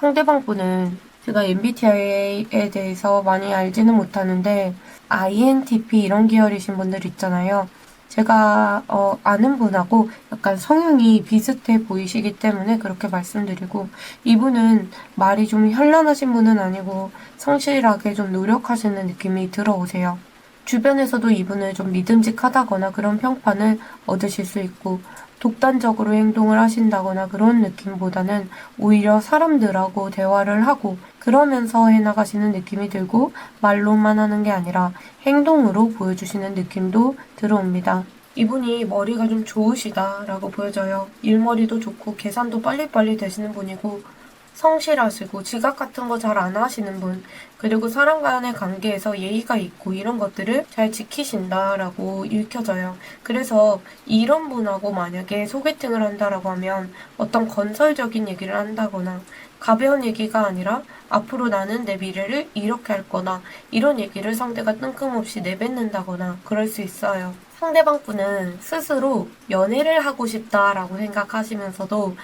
상대방분은 제가 MBTI에 대해서 많이 알지는 못하는데 INTP 이런 계열이신 분들 있잖아요. 제가 아는 분하고 약간 성향이 비슷해 보이시기 때문에 그렇게 말씀드리고 이분은 말이 좀 현란하신 분은 아니고 성실하게 좀 노력하시는 느낌이 들어오세요. 주변에서도 이분을 좀 믿음직하다거나 그런 평판을 얻으실 수 있고 독단적으로 행동을 하신다거나 그런 느낌보다는 오히려 사람들하고 대화를 하고 그러면서 해나가시는 느낌이 들고 말로만 하는 게 아니라 행동으로 보여주시는 느낌도 들어옵니다. 이분이 머리가 좀 좋으시다라고 보여져요. 일머리도 좋고 계산도 빨리빨리 되시는 분이고 성실하시고 지각 같은 거 잘 안 하시는 분, 그리고 사람 간의 관계에서 예의가 있고 이런 것들을 잘 지키신다라고 읽혀져요. 그래서 이런 분하고 만약에 소개팅을 한다라고 하면 어떤 건설적인 얘기를 한다거나 가벼운 얘기가 아니라 앞으로 나는 내 미래를 이렇게 할 거나 이런 얘기를 상대가 뜬금없이 내뱉는다거나 그럴 수 있어요. 상대방 분은 스스로 연애를 하고 싶다라고 생각하시면서도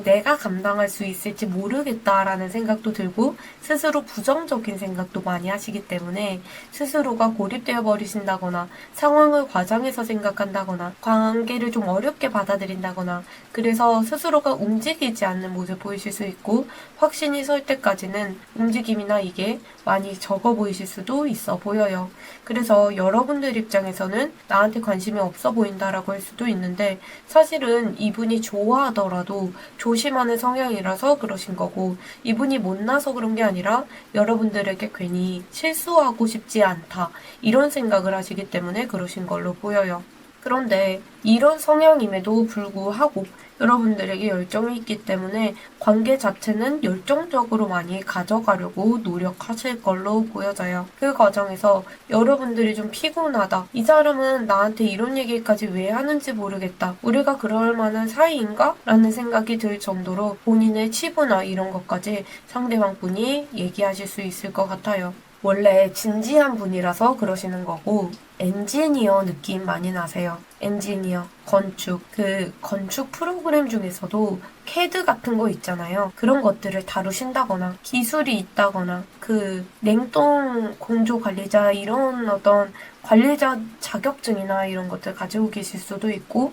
내가 감당할 수 있을지 모르겠다라는 생각도 들고 스스로 부정적인 생각도 많이 하시기 때문에 스스로가 고립되어 버리신다거나 상황을 과장해서 생각한다거나 관계를 좀 어렵게 받아들인다거나 그래서 스스로가 움직이지 않는 모습 보이실 수 있고 확신이 설 때까지는 움직임이나 이게 많이 적어 보이실 수도 있어 보여요. 그래서 여러분들 입장에서는 나한테 관심이 없어 보인다라고 할 수도 있는데 사실은 이분이 좋아하더라도 조심하는 성향이라서 그러신 거고 이분이 못나서 그런 게 아니라 여러분들에게 괜히 실수하고 싶지 않다 이런 생각을 하시기 때문에 그러신 걸로 보여요. 그런데 이런 성향임에도 불구하고 여러분들에게 열정이 있기 때문에 관계 자체는 열정적으로 많이 가져가려고 노력하실 걸로 보여져요. 그 과정에서 여러분들이 좀 피곤하다. 이 사람은 나한테 이런 얘기까지 왜 하는지 모르겠다. 우리가 그럴 만한 사이인가? 라는 생각이 들 정도로 본인의 치부나 이런 것까지 상대방 분이 얘기하실 수 있을 것 같아요. 원래 진지한 분이라서 그러시는 거고 엔지니어 느낌 많이 나세요. 엔지니어, 건축, 그 건축 프로그램 중에서도 CAD 같은 거 있잖아요. 그런 것들을 다루신다거나 기술이 있다거나 그 냉동 공조 관리자 이런 어떤 관리자 자격증이나 이런 것들 가지고 계실 수도 있고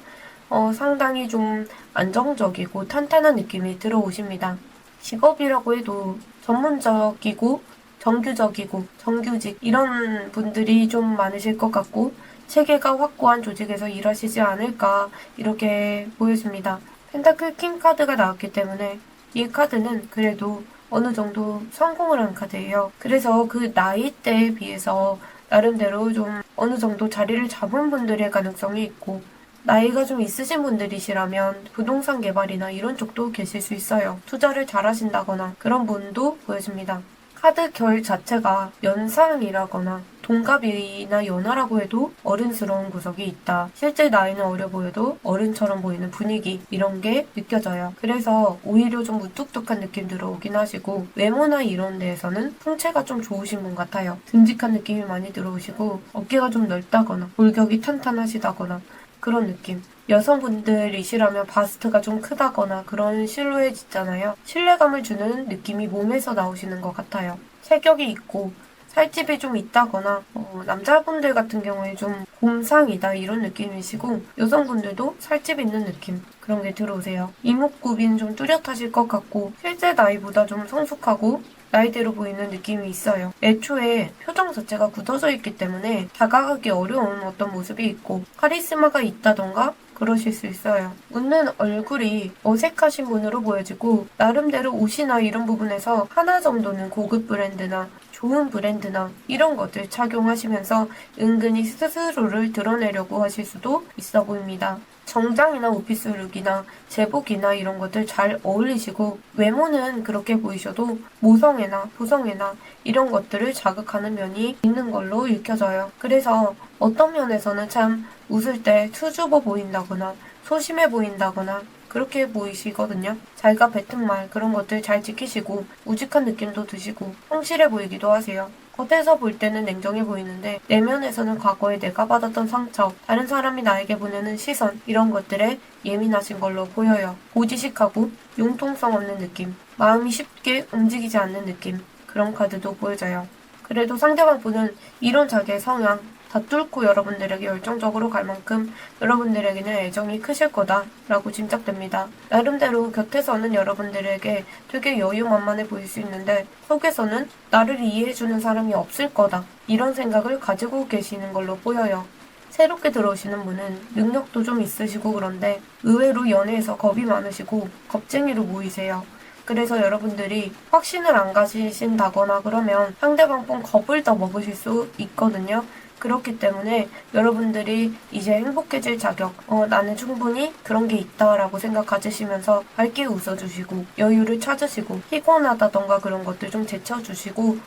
상당히 좀 안정적이고 탄탄한 느낌이 들어오십니다. 직업이라고 해도 전문적이고 정규직이고 정규직 이런 분들이 좀 많으실 것 같고 체계가 확고한 조직에서 일하시지 않을까 이렇게 보여집니다. 펜타클 킹 카드가 나왔기 때문에 이 카드는 그래도 어느 정도 성공을 한 카드예요. 그래서 그 나이대에 비해서 나름대로 좀 어느 정도 자리를 잡은 분들의 가능성이 있고 나이가 좀 있으신 분들이시라면 부동산 개발이나 이런 쪽도 계실 수 있어요. 투자를 잘 하신다거나 그런 분도 보여집니다. 카드 결 자체가 연상이라거나 동갑이나 연하라고 해도 어른스러운 구석이 있다. 실제 나이는 어려 보여도 어른처럼 보이는 분위기 이런 게 느껴져요. 그래서 오히려 좀 무뚝뚝한 느낌 들어오긴 하시고 외모나 이런 데에서는 풍채가 좀 좋으신 분 같아요. 듬직한 느낌이 많이 들어오시고 어깨가 좀 넓다거나 골격이 탄탄하시다거나 그런 느낌. 여성분들이시라면 바스트가 좀 크다거나 그런 실루엣 있잖아요. 신뢰감을 주는 느낌이 몸에서 나오시는 것 같아요. 체격이 있고 살집이 좀 있다거나 남자분들 같은 경우에 좀 곰상이다 이런 느낌이시고 여성분들도 살집 있는 느낌 그런 게 들어오세요. 이목구비는 좀 뚜렷하실 것 같고 실제 나이보다 좀 성숙하고 나이대로 보이는 느낌이 있어요. 애초에 표정 자체가 굳어져 있기 때문에 다가가기 어려운 어떤 모습이 있고 카리스마가 있다던가 그러실 수 있어요. 웃는 얼굴이 어색하신 분으로 보여지고 나름대로 옷이나 이런 부분에서 하나 정도는 고급 브랜드나 좋은 브랜드나 이런 것들 착용하시면서 은근히 스스로를 드러내려고 하실 수도 있어 보입니다. 정장이나 오피스룩이나 제복이나 이런 것들 잘 어울리시고 외모는 그렇게 보이셔도 모성애나 부성애나 이런 것들을 자극하는 면이 있는 걸로 읽혀져요. 그래서 어떤 면에서는 참 웃을 때 수줍어 보인다거나 소심해 보인다거나 그렇게 보이시거든요. 잘가 뱉은 말 그런 것들 잘 지키시고 우직한 느낌도 드시고 성실해 보이기도 하세요. 겉에서 볼 때는 냉정해 보이는데 내면에서는 과거에 내가 받았던 상처, 다른 사람이 나에게 보내는 시선 이런 것들에 예민하신 걸로 보여요. 고지식하고 융통성 없는 느낌, 마음이 쉽게 움직이지 않는 느낌 그런 카드도 보여져요. 그래도 상대방 분은 이런 자기의 성향 다 뚫고 여러분들에게 열정적으로 갈 만큼 여러분들에게는 애정이 크실 거다라고 짐작됩니다. 나름대로 곁에서는 여러분들에게 되게 여유만만해 보일 수 있는데 속에서는 나를 이해해주는 사람이 없을 거다 이런 생각을 가지고 계시는 걸로 보여요. 새롭게 들어오시는 분은 능력도 좀 있으시고 그런데 의외로 연애에서 겁이 많으시고 겁쟁이로 보이세요. 그래서 여러분들이 확신을 안 가지신다거나 그러면 상대방 분 겁을 더 먹으실 수 있거든요. 그렇기 때문에 여러분들이 이제 행복해질 자격, 나는 충분히 그런 게 있다라고 생각 가지시면서 밝게 웃어주시고 여유를 찾으시고 피곤하다던가 그런 것들 좀 제쳐주시고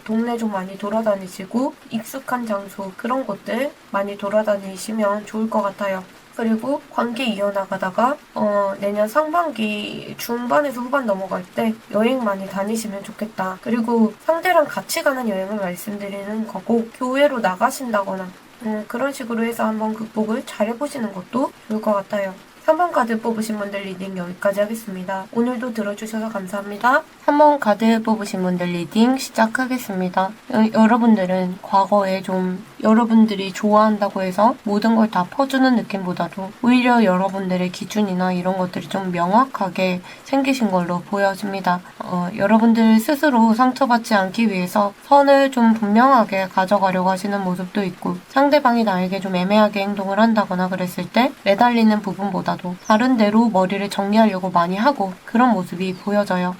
동네 좀 많이 돌아다니시고 익숙한 장소 그런 곳들 많이 돌아다니시면 좋을 것 같아요. 그리고 관계 이어나가다가 내년 상반기 중반에서 후반 넘어갈 때 여행 많이 다니시면 좋겠다. 그리고 상대랑 같이 가는 여행을 말씀드리는 거고 교외로 나가신다거나 그런 식으로 해서 한번 극복을 잘 해보시는 것도 좋을 것 같아요. 3번 카드 뽑으신 분들 리딩 여기까지 하겠습니다. 오늘도 들어주셔서 감사합니다. 3번 카드 뽑으신 분들 리딩 시작하겠습니다. 여러분들은 과거에 좀 여러분들이 좋아한다고 해서 모든 걸 다 퍼주는 느낌보다도 오히려 여러분들의 기준이나 이런 것들이 좀 명확하게 생기신 걸로 보여집니다. 여러분들 스스로 상처받지 않기 위해서 선을 좀 분명하게 가져가려고 하시는 모습도 있고 상대방이 나에게 좀 애매하게 행동을 한다거나 그랬을 때 매달리는 부분보다도 다른 데로 머리를 정리하려고 많이 하고 그런 모습이 보여져요.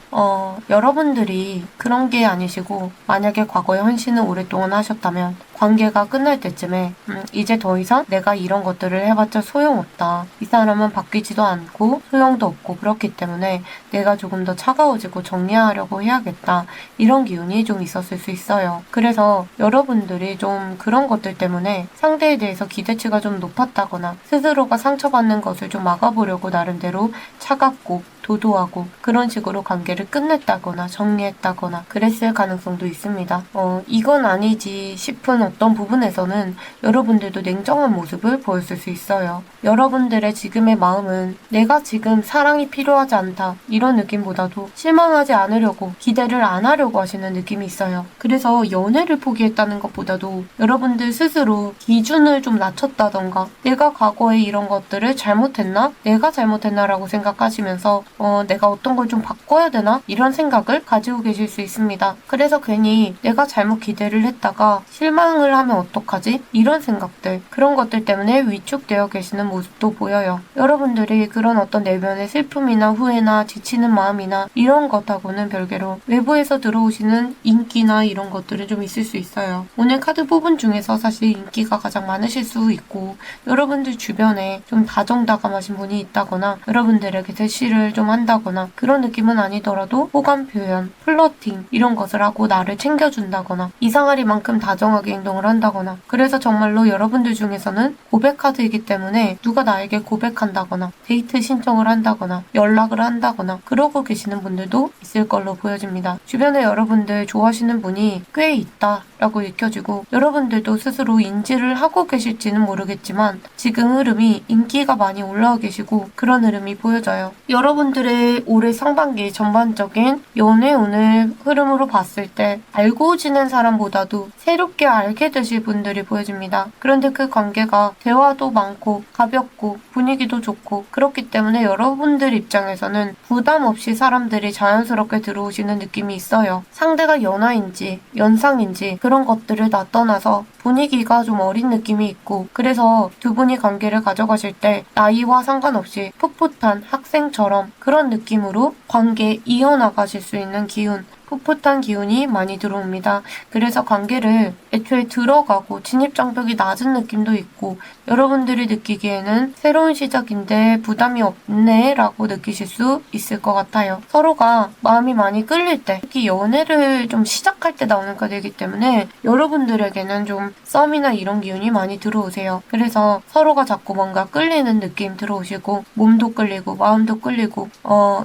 여러분들이 그런 게 아니시고 만약에 과거에 헌신을 오랫동안 하셨다면 관계가 끝날 때쯤에 이제 더 이상 내가 이런 것들을 해봤자 소용없다. 이 사람은 바뀌지도 않고 소용도 없고 그렇기 때문에 내가 조금 더 차가워지고 정리하려고 해야겠다. 이런 기운이 좀 있었을 수 있어요. 그래서 여러분들이 좀 그런 것들 때문에 상대에 대해서 기대치가 좀 높았다거나 스스로가 상처받는 것을 좀 막아보려고 나름대로 차갑고 도도하고 그런 식으로 관계를 끝냈다거나 정리했다거나 그랬을 가능성도 있습니다. 이건 아니지 싶은 어떤 부분에서는 여러분들도 냉정한 모습을 보였을 수 있어요. 여러분들의 지금의 마음은 내가 지금 사랑이 필요하지 않다 이런 느낌보다도 실망하지 않으려고 기대를 안 하려고 하시는 느낌이 있어요. 그래서 연애를 포기했다는 것보다도 여러분들 스스로 기준을 좀 낮췄다던가 내가 과거에 이런 것들을 잘못했나? 내가 잘못했나라고 생각하시면서 내가 어떤 걸 좀 바꿔야 되나? 이런 생각을 가지고 계실 수 있습니다. 그래서 괜히 내가 잘못 기대를 했다가 실망을 하면 어떡하지? 이런 생각들, 그런 것들 때문에 위축되어 계시는 모습도 보여요. 여러분들이 그런 어떤 내면의 슬픔이나 후회나 지치는 마음이나 이런 것하고는 별개로 외부에서 들어오시는 인기나 이런 것들은 좀 있을 수 있어요. 오늘 카드 뽑은 중에서 사실 인기가 가장 많으실 수 있고 여러분들 주변에 좀 다정다감하신 분이 있다거나 여러분들에게 대시를 좀 한다거나 그런 느낌은 아니더라도 호감 표현, 플러팅 이런 것을 하고 나를 챙겨준다거나 이상하리만큼 다정하게 행동을 한다거나 그래서 정말로 여러분들 중에서는 고백 카드이기 때문에 누가 나에게 고백한다거나 데이트 신청을 한다거나 연락을 한다거나 그러고 계시는 분들도 있을 걸로 보여집니다. 주변에 여러분들 좋아하시는 분이 꽤 있다라고 느껴지고 여러분들도 스스로 인지를 하고 계실지는 모르겠지만 지금 흐름이 인기가 많이 올라와 계시고 그런 흐름이 보여져요. 여러분들의 올해 상반기 전반적인 연애 오늘 흐름으로 봤을 때 알고 지낸 사람보다도 새롭게 알게 되실 분들이 보여집니다. 그런데 그 관계가 대화도 많고 가볍고 분위기도 좋고 그렇기 때문에 여러분들 입장에서는 부담 없이 사람들이 자연스럽게 들어오시는 느낌이 있어요. 상대가 연하인지 연상인지 그런 것들을 다 떠나서 분위기가 좀 어린 느낌이 있고 그래서 두 분이 관계를 가져가실 때 나이와 상관없이 풋풋한 학생처럼 그런 느낌으로 관계 이어나가실 수 있는 기운 풋풋한 기운이 많이 들어옵니다. 그래서 관계를 애초에 들어가고 진입장벽이 낮은 느낌도 있고 여러분들이 느끼기에는 새로운 시작인데 부담이 없네 라고 느끼실 수 있을 것 같아요. 서로가 마음이 많이 끌릴 때 특히 연애를 좀 시작할 때 나오는 카드이기 때문에 여러분들에게는 좀 썸이나 이런 기운이 많이 들어오세요. 그래서 서로가 자꾸 뭔가 끌리는 느낌 들어오시고 몸도 끌리고 마음도 끌리고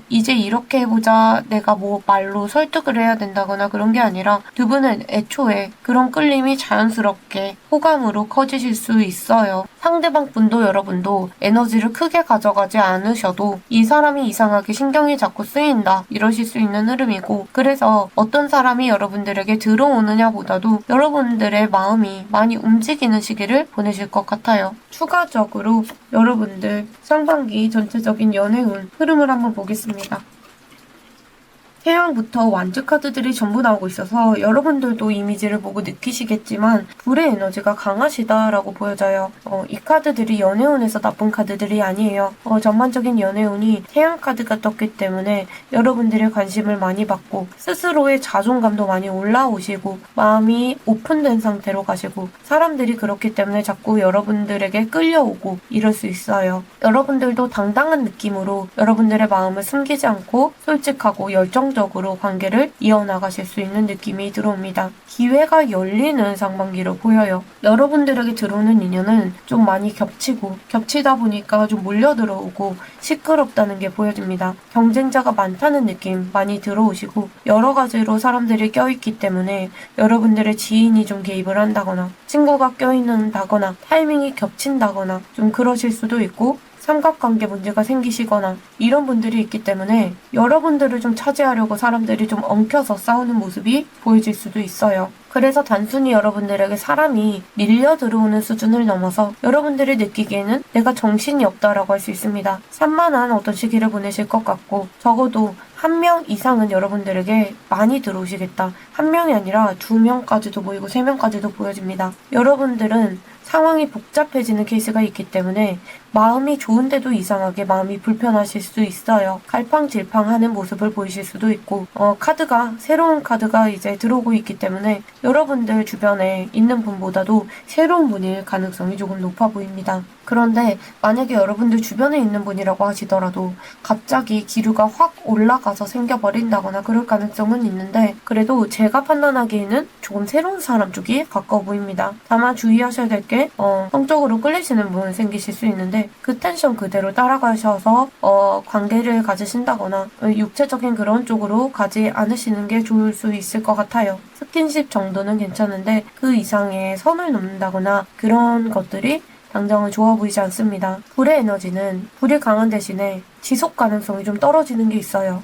이제 이렇게 해보자 내가 뭐 말로 설득을 해야 된다거나 그런 게 아니라 두 분은 애초에 그런 끌림이 자연스럽게 호감으로 커지실 수 있어요. 상대방 분도 여러분도 에너지를 크게 가져가지 않으셔도 이 사람이 이상하게 신경이 자꾸 쓰인다 이러실 수 있는 흐름이고 그래서 어떤 사람이 여러분들에게 들어오느냐 보다도 여러분들의 마음이 많이 움직이는 시기를 보내실 것 같아요. 추가적으로 여러분들 상반기 전체적인 연애운 흐름을 한번 보겠습니다. 태양부터 완즈 카드들이 전부 나오고 있어서 여러분들도 이미지를 보고 느끼시겠지만 불의 에너지가 강하시다라고 보여져요. 이 카드들이 연애운에서 나쁜 카드들이 아니에요. 전반적인 연애운이 태양 카드가 떴기 때문에 여러분들의 관심을 많이 받고 스스로의 자존감도 많이 올라오시고 마음이 오픈된 상태로 가시고 사람들이 그렇기 때문에 자꾸 여러분들에게 끌려오고 이럴 수 있어요. 여러분들도 당당한 느낌으로 여러분들의 마음을 숨기지 않고 솔직하고 열정적으로 관계를 이어나가실 수 있는 느낌이 들어옵니다. 기회가 열리는 상반기로 보여요. 여러분들에게 들어오는 인연은 좀 많이 겹치다 보니까 좀 몰려들어오고 시끄럽다는 게 보여집니다. 경쟁자가 많다는 느낌 많이 들어오시고 여러 가지로 사람들이 껴있기 때문에 여러분들의 지인이 좀 개입을 한다거나 친구가 껴있는다거나 타이밍이 겹친다거나 좀 그러실 수도 있고 삼각관계 문제가 생기시거나 이런 분들이 있기 때문에 여러분들을 좀 차지하려고 사람들이 좀 엉켜서 싸우는 모습이 보여질 수도 있어요. 그래서 단순히 여러분들에게 사람이 밀려 들어오는 수준을 넘어서 여러분들이 느끼기에는 내가 정신이 없다라고 할 수 있습니다. 산만한 어떤 시기를 보내실 것 같고 적어도 1명 이상은 여러분들에게 많이 들어오시겠다. 1명이 아니라 2명까지도 보이고 3명까지도 보여집니다. 여러분들은 상황이 복잡해지는 케이스가 있기 때문에 마음이 좋은데도 이상하게 마음이 불편하실 수 있어요. 갈팡질팡하는 모습을 보이실 수도 있고 새로운 카드가 이제 들어오고 있기 때문에 여러분들 주변에 있는 분보다도 새로운 분일 가능성이 조금 높아 보입니다. 그런데 만약에 여러분들 주변에 있는 분이라고 하시더라도 갑자기 기류가 확 올라가서 생겨버린다거나 그럴 가능성은 있는데 그래도 제가 판단하기에는 조금 새로운 사람 쪽이 가까워 보입니다. 다만 주의하셔야 될 게 성적으로 끌리시는 분 생기실 수 있는데 그 텐션 그대로 따라가셔서 관계를 가지신다거나 육체적인 그런 쪽으로 가지 않으시는 게 좋을 수 있을 것 같아요. 스킨십 정도는 괜찮은데 그 이상의 선을 넘는다거나 그런 것들이 당장은 좋아 보이지 않습니다. 불의 에너지는 불이 강한 대신에 지속 가능성이 좀 떨어지는 게 있어요.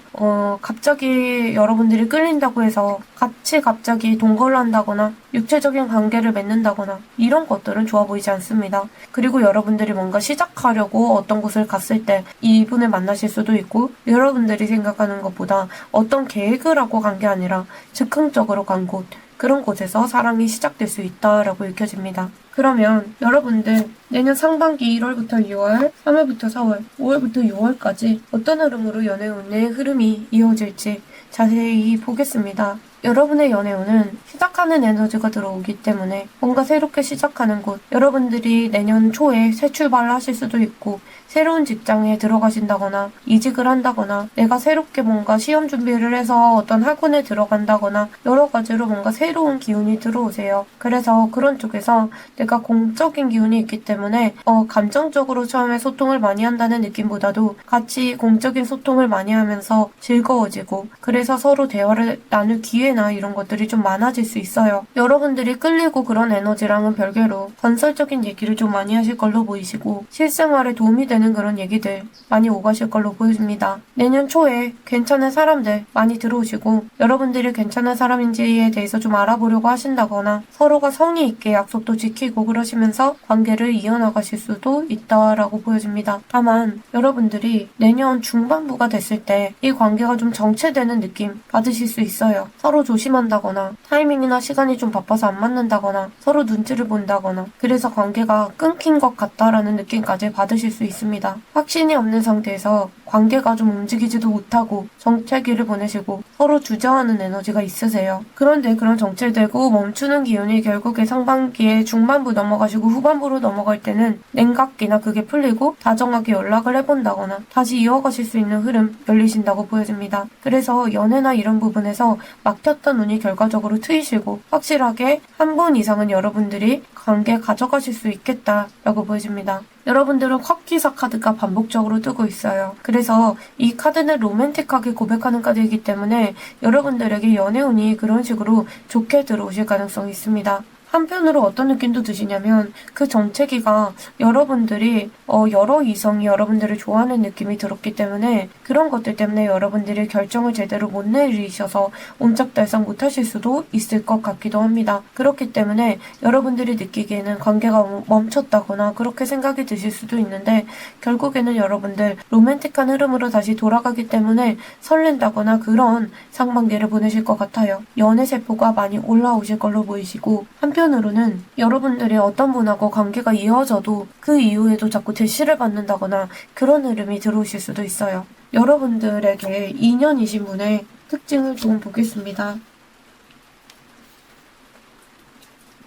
갑자기 여러분들이 끌린다고 해서 같이 갑자기 동거를 한다거나 육체적인 관계를 맺는다거나 이런 것들은 좋아 보이지 않습니다. 그리고 여러분들이 뭔가 시작하려고 어떤 곳을 갔을 때 이분을 만나실 수도 있고 여러분들이 생각하는 것보다 어떤 계획을 하고 간 게 아니라 즉흥적으로 간 곳 그런 곳에서 사랑이 시작될 수 있다라고 읽혀집니다. 그러면 여러분들 내년 상반기 1월부터 2월, 3월부터 4월, 5월부터 6월까지 어떤 흐름으로 연애운의 흐름이 이어질지 자세히 보겠습니다. 여러분의 연애운은 시작하는 에너지가 들어오기 때문에 뭔가 새롭게 시작하는 곳, 여러분들이 내년 초에 새 출발을 하실 수도 있고 새로운 직장에 들어가신다거나 이직을 한다거나 내가 새롭게 뭔가 시험 준비를 해서 어떤 학원에 들어간다거나 여러 가지로 뭔가 새로운 기운이 들어오세요. 그래서 그런 쪽에서 내가 공적인 기운이 있기 때문에 감정적으로 처음에 소통을 많이 한다는 느낌보다도 같이 공적인 소통을 많이 하면서 즐거워지고 그래서 서로 대화를 나눌 기회나 이런 것들이 좀 많아질 수 있어요. 여러분들이 끌리고 그런 에너지랑은 별개로 건설적인 얘기를 좀 많이 하실 걸로 보이시고 실생활에 도움이 되는 그런 얘기들 많이 오가실 걸로 보여집니다. 내년 초에 괜찮은 사람들 많이 들어오시고 여러분들이 괜찮은 사람인지에 대해서 좀 알아보려고 하신다거나 서로가 성의 있게 약속도 지키고 그러시면서 관계를 이어나가실 수도 있다라고 보여집니다. 다만 여러분들이 내년 중반부가 됐을 때 이 관계가 좀 정체되는 느낌 받으실 수 있어요. 서로 조심한다거나 타이밍이나 시간이 좀 바빠서 안 맞는다거나 서로 눈치를 본다거나 그래서 관계가 끊긴 것 같다라는 느낌까지 받으실 수 있습니다. 확신이 없는 상태에서 관계가 좀 움직이지도 못하고 정체기를 보내시고 서로 주저하는 에너지가 있으세요. 그런데 그런 정체되고 멈추는 기운이 결국에 상반기에 중반부 넘어가시고 후반부로 넘어갈 때는 냉각기나 그게 풀리고 다정하게 연락을 해본다거나 다시 이어가실 수 있는 흐름 열리신다고 보여집니다. 그래서 연애나 이런 부분에서 막혔던 운이 결과적으로 트이시고 확실하게 한 분 이상은 여러분들이 관계 가져가실 수 있겠다라고 보여집니다. 여러분들은 컵기사 카드가 반복적으로 뜨고 있어요. 그래서 이 카드는 로맨틱하게 고백하는 카드이기 때문에 여러분들에게 연애운이 그런 식으로 좋게 들어오실 가능성이 있습니다. 한편으로 어떤 느낌도 드시냐면 그 정체기가 여러분들이 여러 이성이 여러분들을 좋아하는 느낌이 들었기 때문에 그런 것들 때문에 여러분들이 결정을 제대로 못 내리셔서 옴짝달싹 못하실 수도 있을 것 같기도 합니다. 그렇기 때문에 여러분들이 느끼기에는 관계가 멈췄다거나 그렇게 생각이 드실 수도 있는데 결국에는 여러분들 로맨틱한 흐름으로 다시 돌아가기 때문에 설렌다거나 그런 상반기를 보내실 것 같아요. 연애 세포가 많이 올라오실 걸로 보이시고 한편으로는 여러분들이 어떤 분하고 관계가 이어져도 그 이후에도 자꾸 대시를 받는다거나 그런 흐름이 들어오실 수도 있어요. 여러분들에게 인연이신 분의 특징을 좀 보겠습니다.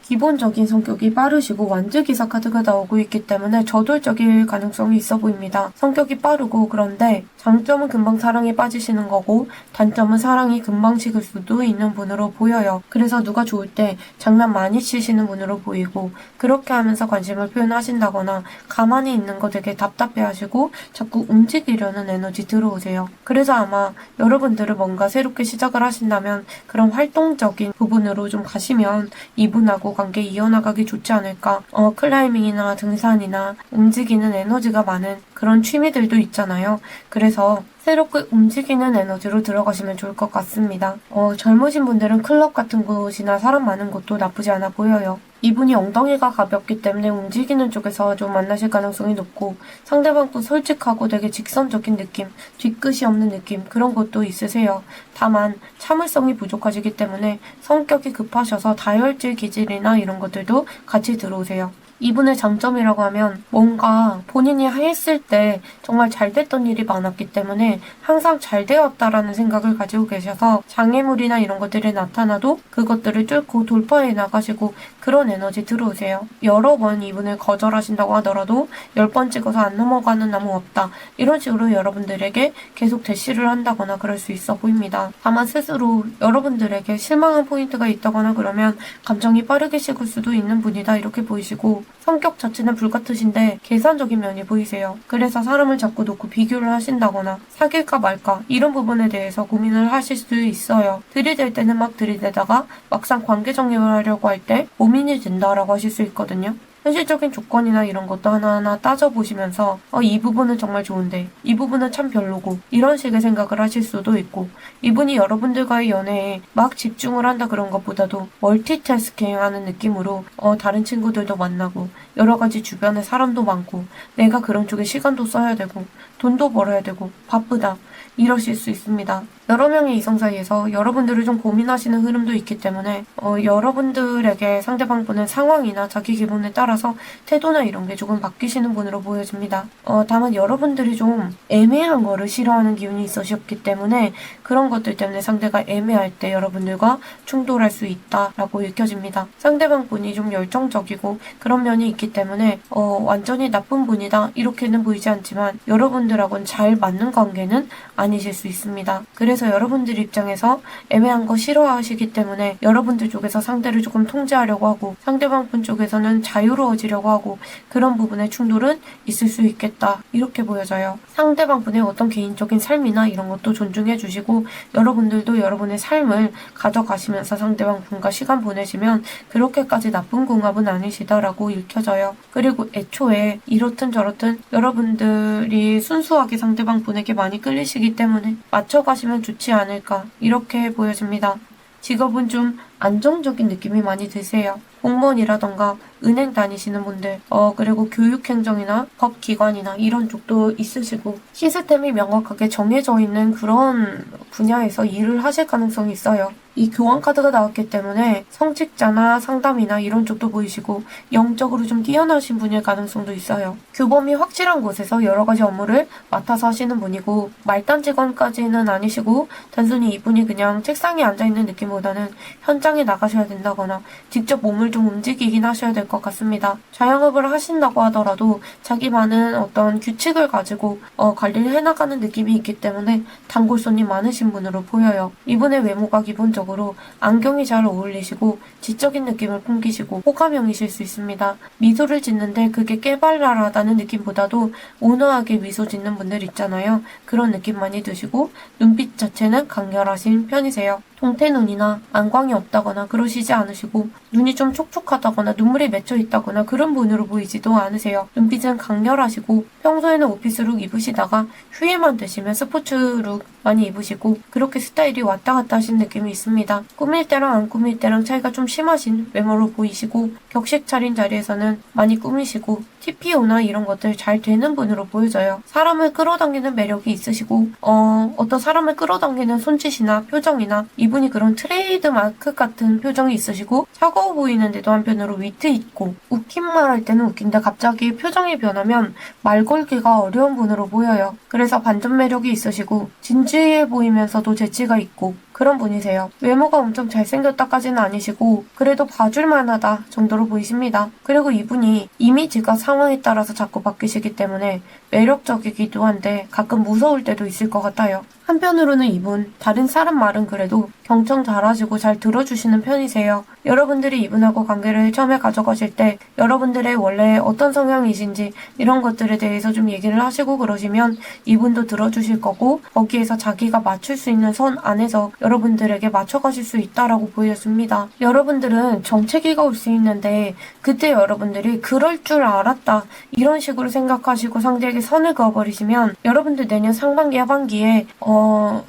기본적인 성격이 빠르시고 완즈기사 카드가 나오고 있기 때문에 저돌적일 가능성이 있어 보입니다. 성격이 빠르고 그런데 장점은 금방 사랑에 빠지시는 거고 단점은 사랑이 금방 식을 수도 있는 분으로 보여요. 그래서 누가 좋을 때 장난 많이 치시는 분으로 보이고 그렇게 하면서 관심을 표현하신다거나 가만히 있는 거 되게 답답해하시고 자꾸 움직이려는 에너지 들어오세요. 그래서 아마 여러분들을 뭔가 새롭게 시작을 하신다면 그런 활동적인 부분으로 좀 가시면 이분하고 관계 이어나가기 좋지 않을까. 클라이밍이나 등산이나 움직이는 에너지가 많은 그런 취미들도 있잖아요. 그래서 새롭게 움직이는 에너지로 들어가시면 좋을 것 같습니다. 젊으신 분들은 클럽 같은 곳이나 사람 많은 곳도 나쁘지 않아 보여요. 이분이 엉덩이가 가볍기 때문에 움직이는 쪽에서 좀 만나실 가능성이 높고 상대방도 솔직하고 되게 직선적인 느낌, 뒤끝이 없는 느낌 그런 것도 있으세요. 다만 참을성이 부족하시기 때문에 성격이 급하셔서 다혈질 기질이나 이런 것들도 같이 들어오세요. 이분의 장점이라고 하면 뭔가 본인이 했을 때 정말 잘 됐던 일이 많았기 때문에 항상 잘 되었다라는 생각을 가지고 계셔서 장애물이나 이런 것들이 나타나도 그것들을 뚫고 돌파해 나가시고 그런 에너지 들어오세요. 여러 번 이분을 거절하신다고 하더라도 10번 찍어서 안 넘어가는 나무 없다. 이런 식으로 여러분들에게 계속 대시를 한다거나 그럴 수 있어 보입니다. 다만 스스로 여러분들에게 실망한 포인트가 있다거나 그러면 감정이 빠르게 식을 수도 있는 분이다 이렇게 보이시고 성격 자체는 불같으신데 계산적인 면이 보이세요. 그래서 사람을 자꾸 놓고 비교를 하신다거나 사귈까 말까 이런 부분에 대해서 고민을 하실 수 있어요. 들이댈 때는 막 들이대다가 막상 관계 정립을 하려고 할 때 고민이 된다라고 하실 수 있거든요. 현실적인 조건이나 이런 것도 하나하나 따져보시면서 이 부분은 정말 좋은데 이 부분은 참 별로고 이런 식의 생각을 하실 수도 있고 이분이 여러분들과의 연애에 막 집중을 한다 그런 것보다도 멀티태스킹 하는 느낌으로 다른 친구들도 만나고 여러 가지 주변에 사람도 많고 내가 그런 쪽에 시간도 써야 되고 돈도 벌어야 되고 바쁘다 이러실 수 있습니다. 여러 명의 이성 사이에서 여러분들을 좀 고민하시는 흐름도 있기 때문에 여러분들에게 상대방분은 상황이나 자기 기분에 따라서 태도나 이런 게 조금 바뀌시는 분으로 보여집니다. 다만 여러분들이 좀 애매한 거를 싫어하는 기운이 있으셨기 때문에 그런 것들 때문에 상대가 애매할 때 여러분들과 충돌할 수 있다라고 읽혀집니다. 상대방분이 좀 열정적이고 그런 면이 있기 때문에 완전히 나쁜 분이다 이렇게는 보이지 않지만 여러분들하고는 잘 맞는 관계는 아니실 수 있습니다. 그래서 여러분들 입장에서 애매한 거 싫어하시기 때문에 여러분들 쪽에서 상대를 조금 통제하려고 하고 상대방 분 쪽에서는 자유로워지려고 하고 그런 부분에 충돌은 있을 수 있겠다 이렇게 보여져요. 상대방 분의 어떤 개인적인 삶이나 이런 것도 존중해 주시고 여러분들도 여러분의 삶을 가져가시면서 상대방 분과 시간 보내시면 그렇게까지 나쁜 궁합은 아니시다라고 읽혀져요. 그리고 애초에 이렇든 저렇든 여러분들이 순수하게 상대방 분에게 많이 끌리시기 때문에 맞춰가시면 좋지 않을까 이렇게 보여집니다. 직업은 좀 안정적인 느낌이 많이 드세요. 공무원이라던가 은행 다니시는 분들, 그리고 교육행정이나 법기관이나 이런 쪽도 있으시고 시스템이 명확하게 정해져 있는 그런 분야에서 일을 하실 가능성이 있어요. 이 교환 카드가 나왔기 때문에 성직자나 상담이나 이런 쪽도 보이시고 영적으로 좀 뛰어나신 분일 가능성도 있어요. 규범이 확실한 곳에서 여러 가지 업무를 맡아서 하시는 분이고 말단 직원까지는 아니시고 단순히 이분이 그냥 책상에 앉아있는 느낌보다는 현장에 나가셔야 된다거나 직접 몸을 좀 움직이긴 하셔야 될 것 같습니다. 자영업을 하신다고 하더라도 자기만은 어떤 규칙을 가지고 관리를 해나가는 느낌이 있기 때문에 단골 손님 많으신 분으로 보여요. 이분의 외모가 기본적으로 안경이 잘 어울리시고 지적인 느낌을 풍기시고 호감형이실 수 있습니다. 미소를 짓는데 그게 깨발랄하다는 느낌보다도 온화하게 미소 짓는 분들 있잖아요. 그런 느낌 많이 드시고 눈빛 자체는 강렬하신 편이세요. 동태눈이나 안광이 없다거나 그러시지 않으시고 눈이 좀 촉촉하다거나 눈물이 맺혀 있다거나 그런 분으로 보이지도 않으세요. 눈빛은 강렬하시고 평소에는 오피스룩 입으시다가 휴일만 되시면 스포츠룩 많이 입으시고 그렇게 스타일이 왔다 갔다 하신 느낌이 있습니다. 꾸밀 때랑 안 꾸밀 때랑 차이가 좀 심하신 외모로 보이시고 격식 차린 자리에서는 많이 꾸미시고 TPO나 이런 것들 잘 되는 분으로 보여져요. 사람을 끌어당기는 매력이 있으시고 어떤 사람을 끌어당기는 손짓이나 표정이나 이분이 그런 트레이드 마크 같은 표정이 있으시고 차가워 보이는데도 한편으로 위트 있고 웃긴 말 할 때는 웃긴데 갑자기 표정이 변하면 말 걸기가 어려운 분으로 보여요. 그래서 반전 매력이 있으시고 진지해 보이면서도 재치가 있고 그런 분이세요. 외모가 엄청 잘생겼다까지는 아니시고 그래도 봐줄만하다 정도로 보이십니다. 그리고 이분이 이미지가 상황에 따라서 자꾸 바뀌시기 때문에 매력적이기도 한데 가끔 무서울 때도 있을 것 같아요. 한편으로는 이분 다른 사람 말은 그래도 경청 잘하시고 잘 들어주시는 편이세요. 여러분들이 이분하고 관계를 처음에 가져가실 때 여러분들의 원래 어떤 성향이신지 이런 것들에 대해서 좀 얘기를 하시고 그러시면 이분도 들어주실 거고 거기에서 자기가 맞출 수 있는 선 안에서 여러분들에게 맞춰가실 수 있다라고 보여집니다. 여러분들은 정체기가 올 수 있는데 그때 여러분들이 그럴 줄 알았다 이런 식으로 생각하시고 상대에게 선을 그어버리시면 여러분들 내년 상반기 하반기에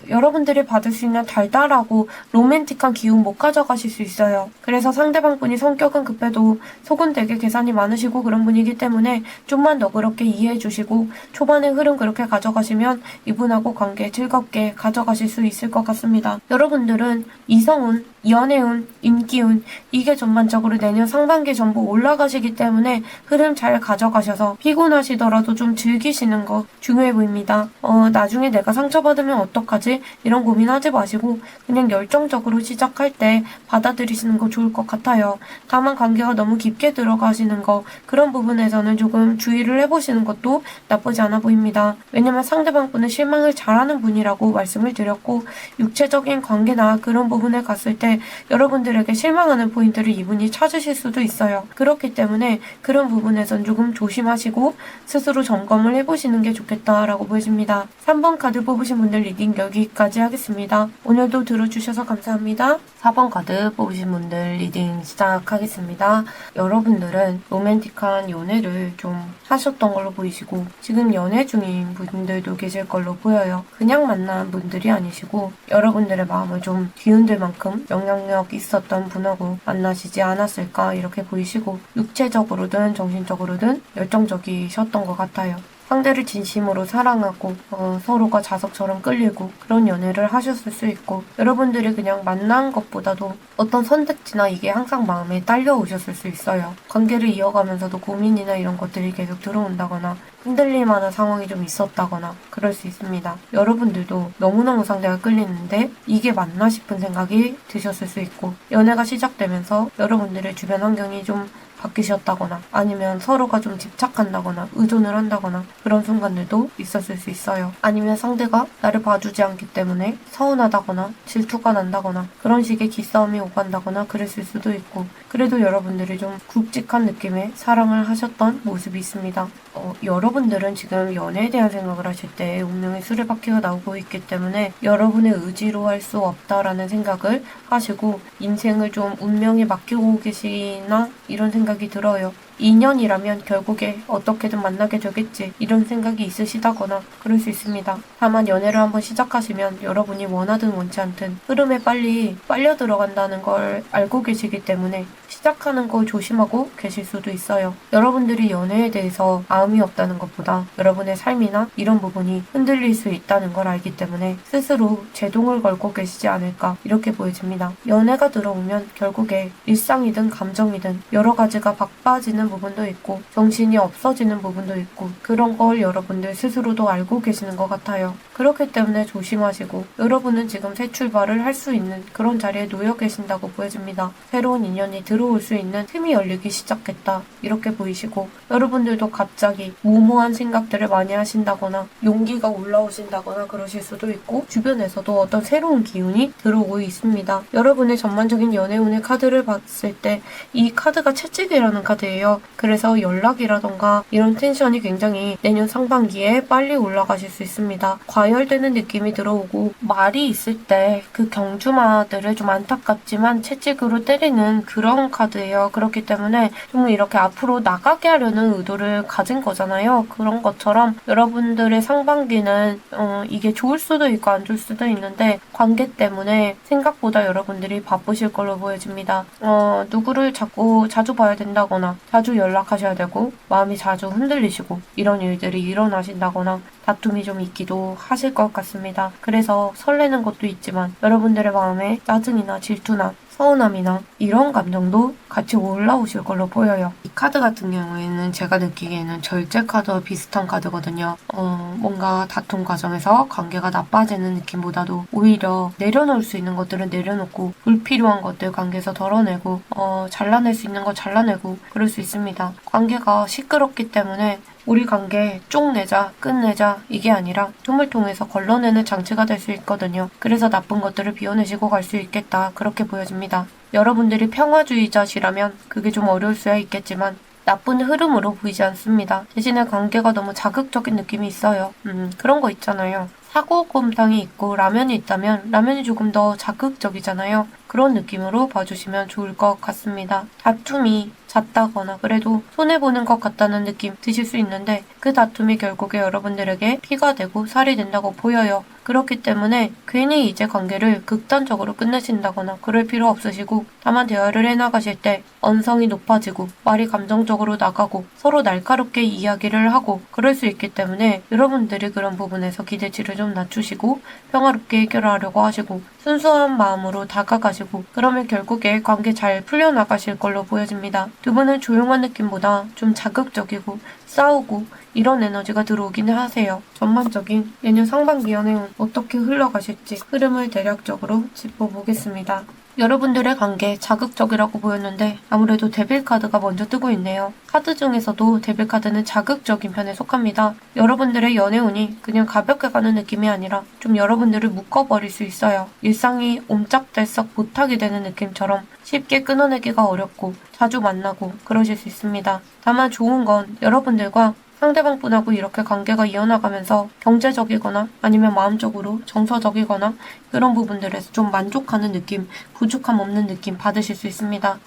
여러분들이 받을 수 있는 달달하고 로맨틱한 기운 못 가져가실 수 있어요. 그래서 상대방 분이 성격은 급해도 속은 되게 계산이 많으시고 그런 분이기 때문에 좀만 너그럽게 이해해 주시고 초반의 흐름 그렇게 가져가시면 이분하고 관계 즐겁게 가져가실 수 있을 것 같습니다. 여러분들은 이성운, 연애운, 인기운 이게 전반적으로 내년 상반기 전부 올라가시기 때문에 흐름 잘 가져가셔서 피곤하시더라도 좀 즐기시는 거 중요해 보입니다. 나중에 내가 상처받으면 어떡하지? 이런 고민하지 마시고 그냥 열정적으로 시작할 때 받아들이시는 거 좋을 것 같아요. 다만 관계가 너무 깊게 들어가시는 거 그런 부분에서는 조금 주의를 해보시는 것도 나쁘지 않아 보입니다. 왜냐면 상대방 분은 실망을 잘하는 분이라고 말씀을 드렸고 육체적인 관계나 그런 부분에 갔을 때 여러분들에게 실망하는 포인트를 이분이 찾으실 수도 있어요. 그렇기 때문에 그런 부분에선 조금 조심하시고 스스로 점검을 해보시는 게 좋겠다라고 보여집니다. 3번 카드 뽑으신 분들 리딩 여기까지 하겠습니다. 오늘도 들어주셔서 감사합니다. 4번 카드 뽑으신 분들 리딩 시작하겠습니다. 여러분들은 로맨틱한 연애를 좀 하셨던 걸로 보이시고 지금 연애 중인 분들도 계실 걸로 보여요. 그냥 만난 분들이 아니시고 여러분들의 마음을 좀 뒤흔들 만큼 영향력 있었던 분하고 만나시지 않았을까 이렇게 보이시고 육체적으로든 정신적으로든 열정적이셨던 것 같아요. 상대를 진심으로 사랑하고 서로가 자석처럼 끌리고 그런 연애를 하셨을 수 있고 여러분들이 그냥 만난 것보다도 어떤 선택지나 이게 항상 마음에 딸려오셨을 수 있어요. 관계를 이어가면서도 고민이나 이런 것들이 계속 들어온다거나 흔들릴 만한 상황이 좀 있었다거나 그럴 수 있습니다. 여러분들도 너무너무 상대가 끌리는데 이게 맞나 싶은 생각이 드셨을 수 있고 연애가 시작되면서 여러분들의 주변 환경이 좀 바뀌셨다거나 아니면 서로가 좀 집착한다거나 의존을 한다거나 그런 순간들도 있었을 수 있어요. 아니면 상대가 나를 봐주지 않기 때문에 서운하다거나 질투가 난다거나 그런 식의 기싸움이 오간다거나 그랬을 수도 있고 그래도 여러분들이 좀 굵직한 느낌의 사랑을 하셨던 모습이 있습니다. 여러분들은 지금 연애에 대한 생각을 하실 때 운명의 수레바퀴가 나오고 있기 때문에 여러분의 의지로 할 수 없다라는 생각을 하시고 인생을 좀 운명에 맡기고 계시나 이런 생각이 들어요. 인연이라면 결국에 어떻게든 만나게 되겠지 이런 생각이 있으시다거나 그럴 수 있습니다. 다만 연애를 한번 시작하시면 여러분이 원하든 원치 않든 흐름에 빨리 빨려 들어간다는 걸 알고 계시기 때문에 시작하는 걸 조심하고 계실 수도 있어요. 여러분들이 연애에 대해서 마음이 없다는 것보다 여러분의 삶이나 이런 부분이 흔들릴 수 있다는 걸 알기 때문에 스스로 제동을 걸고 계시지 않을까 이렇게 보여집니다. 연애가 들어오면 결국에 일상이든 감정이든 여러 가지가 바빠지는 부분도 있고 정신이 없어지는 부분도 있고 그런 걸 여러분들 스스로도 알고 계시는 것 같아요. 그렇기 때문에 조심하시고 여러분은 지금 새 출발을 할 수 있는 그런 자리에 놓여 계신다고 보여집니다. 새로운 인연이 들어 들어올 수 있는 틈이 열리기 시작했다. 이렇게 보이시고 여러분들도 갑자기 무모한 생각들을 많이 하신다거나 용기가 올라오신다거나 그러실 수도 있고 주변에서도 어떤 새로운 기운이 들어오고 있습니다. 여러분의 전반적인 연애운의 카드를 봤을 때 이 카드가 채찍이라는 카드예요. 그래서 연락이라던가 이런 텐션이 굉장히 내년 상반기에 빨리 올라가실 수 있습니다. 과열되는 느낌이 들어오고 말이 있을 때 그 경주마들을 좀 안타깝지만 채찍으로 때리는 그런 카드예요. 그렇기 때문에 좀 이렇게 앞으로 나가게 하려는 의도를 가진 거잖아요. 그런 것처럼 여러분들의 상반기는 이게 좋을 수도 있고 안 좋을 수도 있는데 관계 때문에 생각보다 여러분들이 바쁘실 걸로 보여집니다. 누구를 자주 봐야 된다거나 자주 연락하셔야 되고 마음이 자주 흔들리시고 이런 일들이 일어나신다거나 다툼이 좀 있기도 하실 것 같습니다. 그래서 설레는 것도 있지만 여러분들의 마음에 짜증이나 질투나 서운함이나 이런 감정도 같이 올라오실 걸로 보여요. 이 카드 같은 경우에는 제가 느끼기에는 절제 카드와 비슷한 카드거든요. 뭔가 다툼 과정에서 관계가 나빠지는 느낌보다도 오히려 내려놓을 수 있는 것들은 내려놓고 불필요한 것들 관계에서 덜어내고 잘라낼 수 있는 거 잘라내고 그럴 수 있습니다. 관계가 시끄럽기 때문에 우리 관계 쪽내자, 끝내자 이게 아니라 틈을 통해서 걸러내는 장치가 될 수 있거든요. 그래서 나쁜 것들을 비워내시고 갈 수 있겠다. 그렇게 보여집니다. 여러분들이 평화주의자시라면 그게 좀 어려울 수야 있겠지만 나쁜 흐름으로 보이지 않습니다. 대신에 관계가 너무 자극적인 느낌이 있어요. 그런 거 있잖아요. 사고곰탕이 있고 라면이 있다면 라면이 조금 더 자극적이잖아요. 그런 느낌으로 봐주시면 좋을 것 같습니다. 다툼이 잦다거나 그래도 손해보는 것 같다는 느낌 드실 수 있는데 그 다툼이 결국에 여러분들에게 피가 되고 살이 된다고 보여요. 그렇기 때문에 괜히 이제 관계를 극단적으로 끝내신다거나 그럴 필요 없으시고 다만 대화를 해나가실 때 언성이 높아지고 말이 감정적으로 나가고 서로 날카롭게 이야기를 하고 그럴 수 있기 때문에 여러분들이 그런 부분에서 기대치를 좀 낮추시고 평화롭게 해결하려고 하시고 순수한 마음으로 다가가시고 그러면 결국에 관계 잘 풀려나가실 걸로 보여집니다. 두 분은 조용한 느낌보다 좀 자극적이고 싸우고 이런 에너지가 들어오기는 하세요. 전반적인 내년 상반기 연애운 어떻게 흘러가실지 흐름을 대략적으로 짚어보겠습니다. 여러분들의 관계 자극적이라고 보였는데 아무래도 데빌 카드가 먼저 뜨고 있네요. 카드 중에서도 데빌 카드는 자극적인 편에 속합니다. 여러분들의 연애운이 그냥 가볍게 가는 느낌이 아니라 좀 여러분들을 묶어버릴 수 있어요. 일상이 옴짝달싹 못하게 되는 느낌처럼 쉽게 끊어내기가 어렵고 자주 만나고 그러실 수 있습니다. 다만 좋은 건 여러분들과 상대방분하고 이렇게 관계가 이어나가면서 경제적이거나 아니면 마음적으로 정서적이거나 그런 부분들에서 좀 만족하는 느낌, 부족함 없는 느낌 받으실 수 있습니다.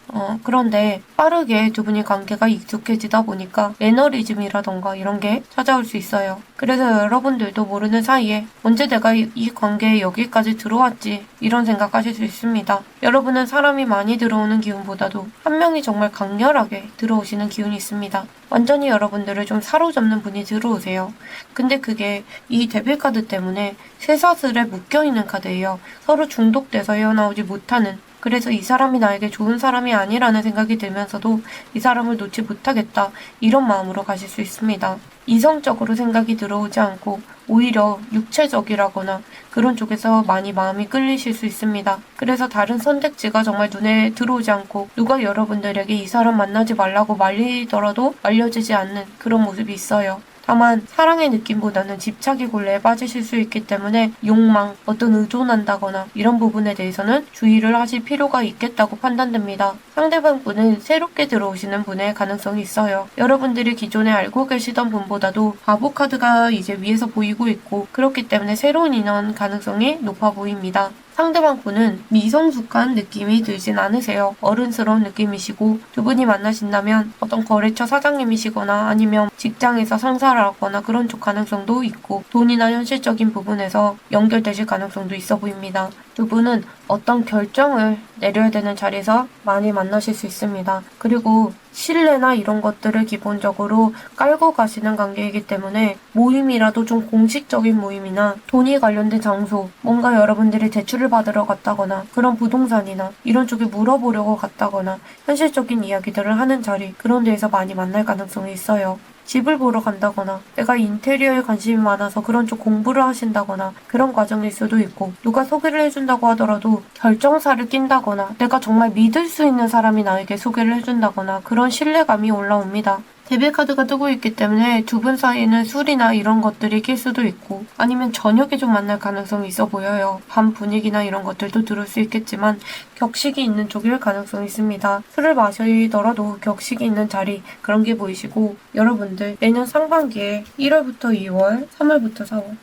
그런데 빠르게 두 분이 관계가 익숙해지다 보니까 매너리즘이라던가 이런 게 찾아올 수 있어요. 그래서 여러분들도 모르는 사이에 언제 내가 이 관계에 여기까지 들어왔지 이런 생각하실 수 있습니다. 여러분은 사람이 많이 들어오는 기운보다도 한 명이 정말 강렬하게 들어오시는 기운이 있습니다. 완전히 여러분들을 좀 사로잡는 분이 들어오세요. 근데 그게 이 데빌 카드 때문에 쇠사슬에 묶여있는 카드예요. 서로 중독돼서 헤어나오지 못하는 그래서 이 사람이 나에게 좋은 사람이 아니라는 생각이 들면서도 이 사람을 놓지 못하겠다 이런 마음으로 가실 수 있습니다. 이성적으로 생각이 들어오지 않고 오히려 육체적이라거나 그런 쪽에서 많이 마음이 끌리실 수 있습니다. 그래서 다른 선택지가 정말 눈에 들어오지 않고 누가 여러분들에게 이 사람 만나지 말라고 말리더라도 말려지지 않는 그런 모습이 있어요. 다만 사랑의 느낌보다는 집착의 곤래에 빠지실 수 있기 때문에 욕망, 어떤 의존한다거나 이런 부분에 대해서는 주의를 하실 필요가 있겠다고 판단됩니다. 상대방 분은 새롭게 들어오시는 분의 가능성이 있어요. 여러분들이 기존에 알고 계시던 분보다도 바보 카드가 이제 위에서 보이고 있고 그렇기 때문에 새로운 인연 가능성이 높아 보입니다. 상대방 분은 미성숙한 느낌이 들진 않으세요. 어른스러운 느낌이시고 두 분이 만나신다면 어떤 거래처 사장님이시거나 아니면 직장에서 상사를 하거나 그런 쪽 가능성도 있고 돈이나 현실적인 부분에서 연결되실 가능성도 있어 보입니다. 두 분은 어떤 결정을 내려야 되는 자리에서 많이 만나실 수 있습니다. 그리고 신뢰나 이런 것들을 기본적으로 깔고 가시는 관계이기 때문에 모임이라도 좀 공식적인 모임이나 돈이 관련된 장소, 뭔가 여러분들이 대출을 받으러 갔다거나 그런 부동산이나 이런 쪽에 물어보려고 갔다거나 현실적인 이야기들을 하는 자리 그런 데에서 많이 만날 가능성이 있어요. 집을 보러 간다거나 내가 인테리어에 관심이 많아서 그런 쪽 공부를 하신다거나 그런 과정일 수도 있고, 누가 소개를 해준다고 하더라도 결정사를 낀다거나 내가 정말 믿을 수 있는 사람이 나에게 소개를 해준다거나 그런 신뢰감이 올라옵니다. 데빌카드가 뜨고 있기 때문에 두 분 사이에는 술이나 이런 것들이 낄 수도 있고, 아니면 저녁에 좀 만날 가능성이 있어 보여요. 밤 분위기나 이런 것들도 들을 수 있겠지만 격식이 있는 쪽일 가능성이 있습니다. 술을 마시더라도 격식이 있는 자리, 그런 게 보이시고, 여러분들 내년 상반기에 1월부터 2월, 3월부터 4월,